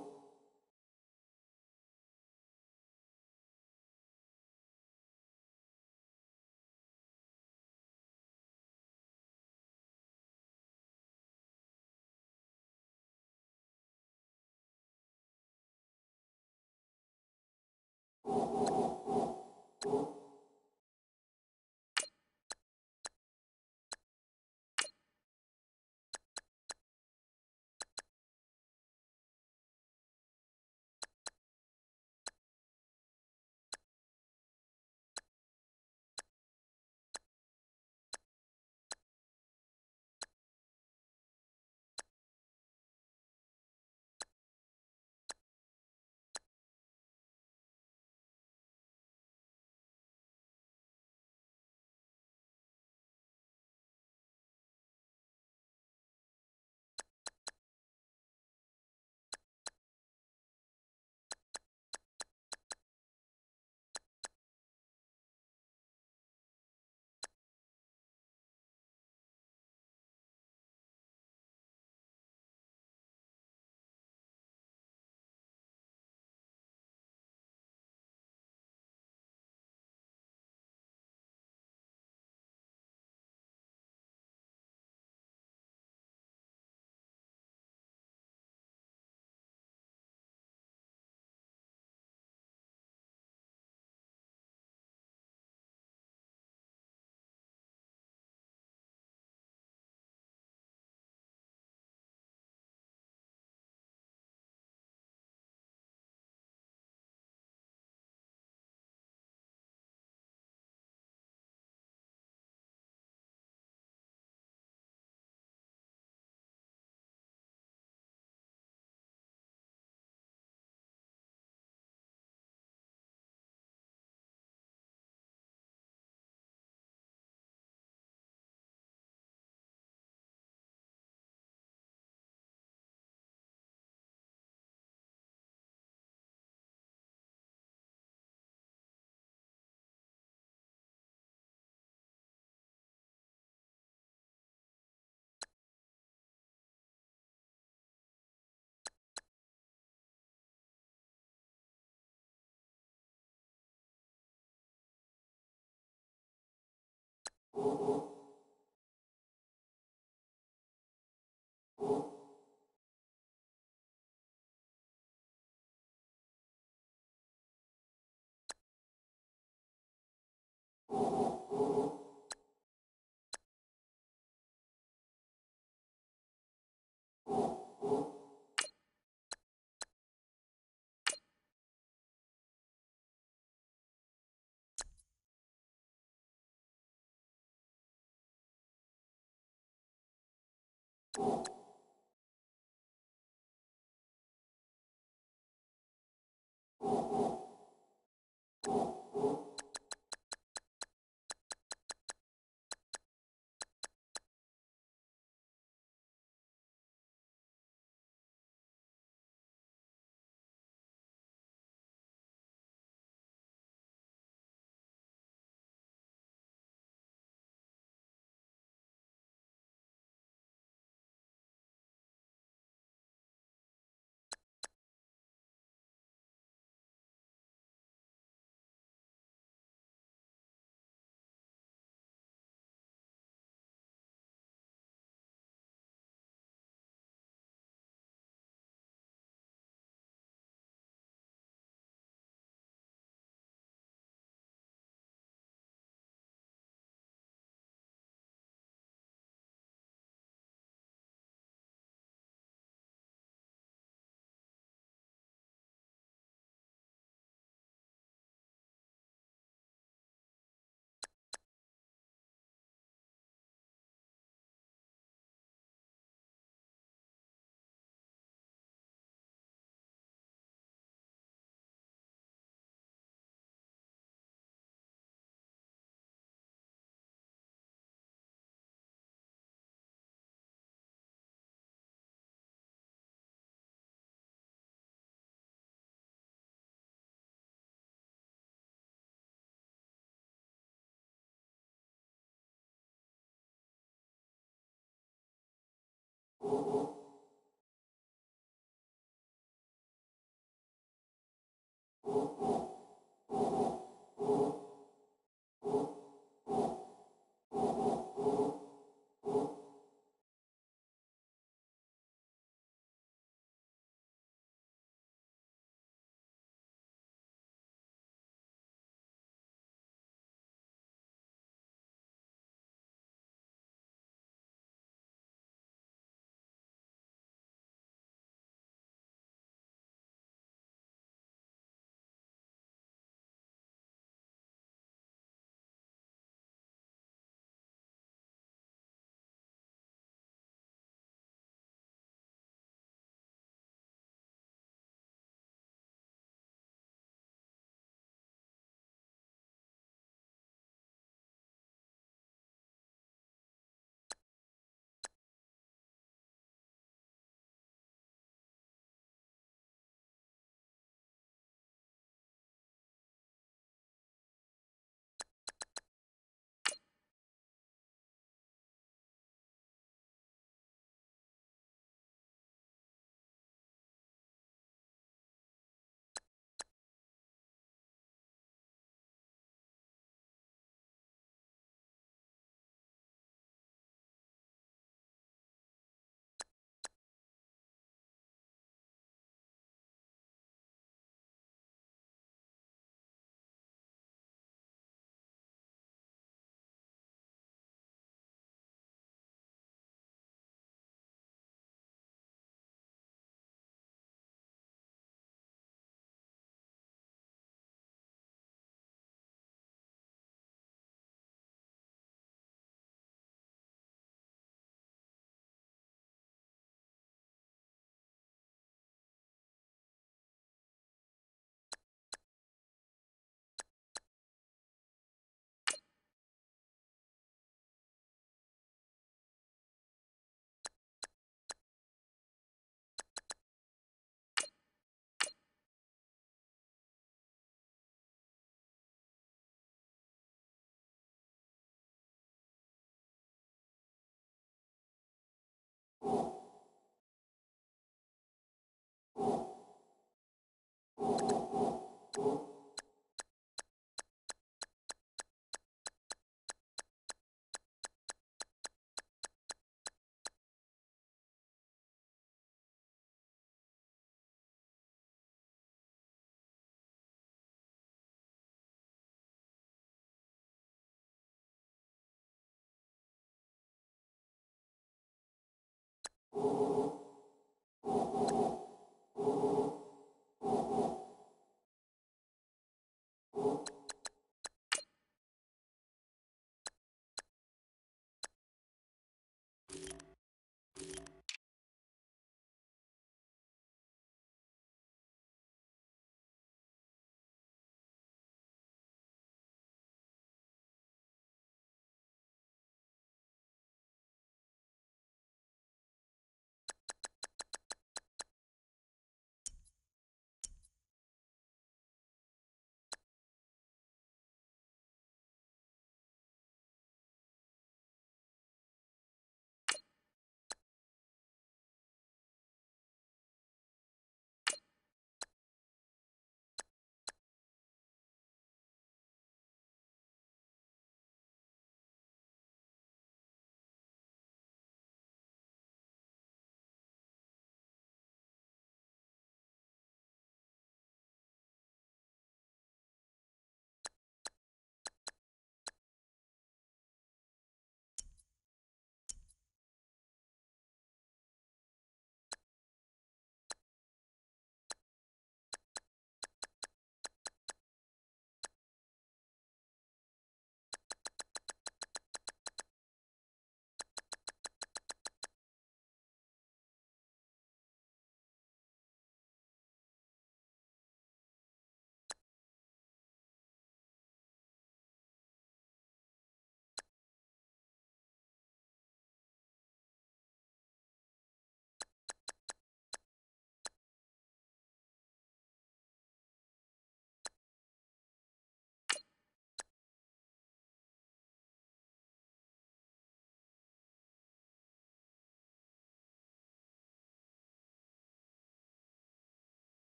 you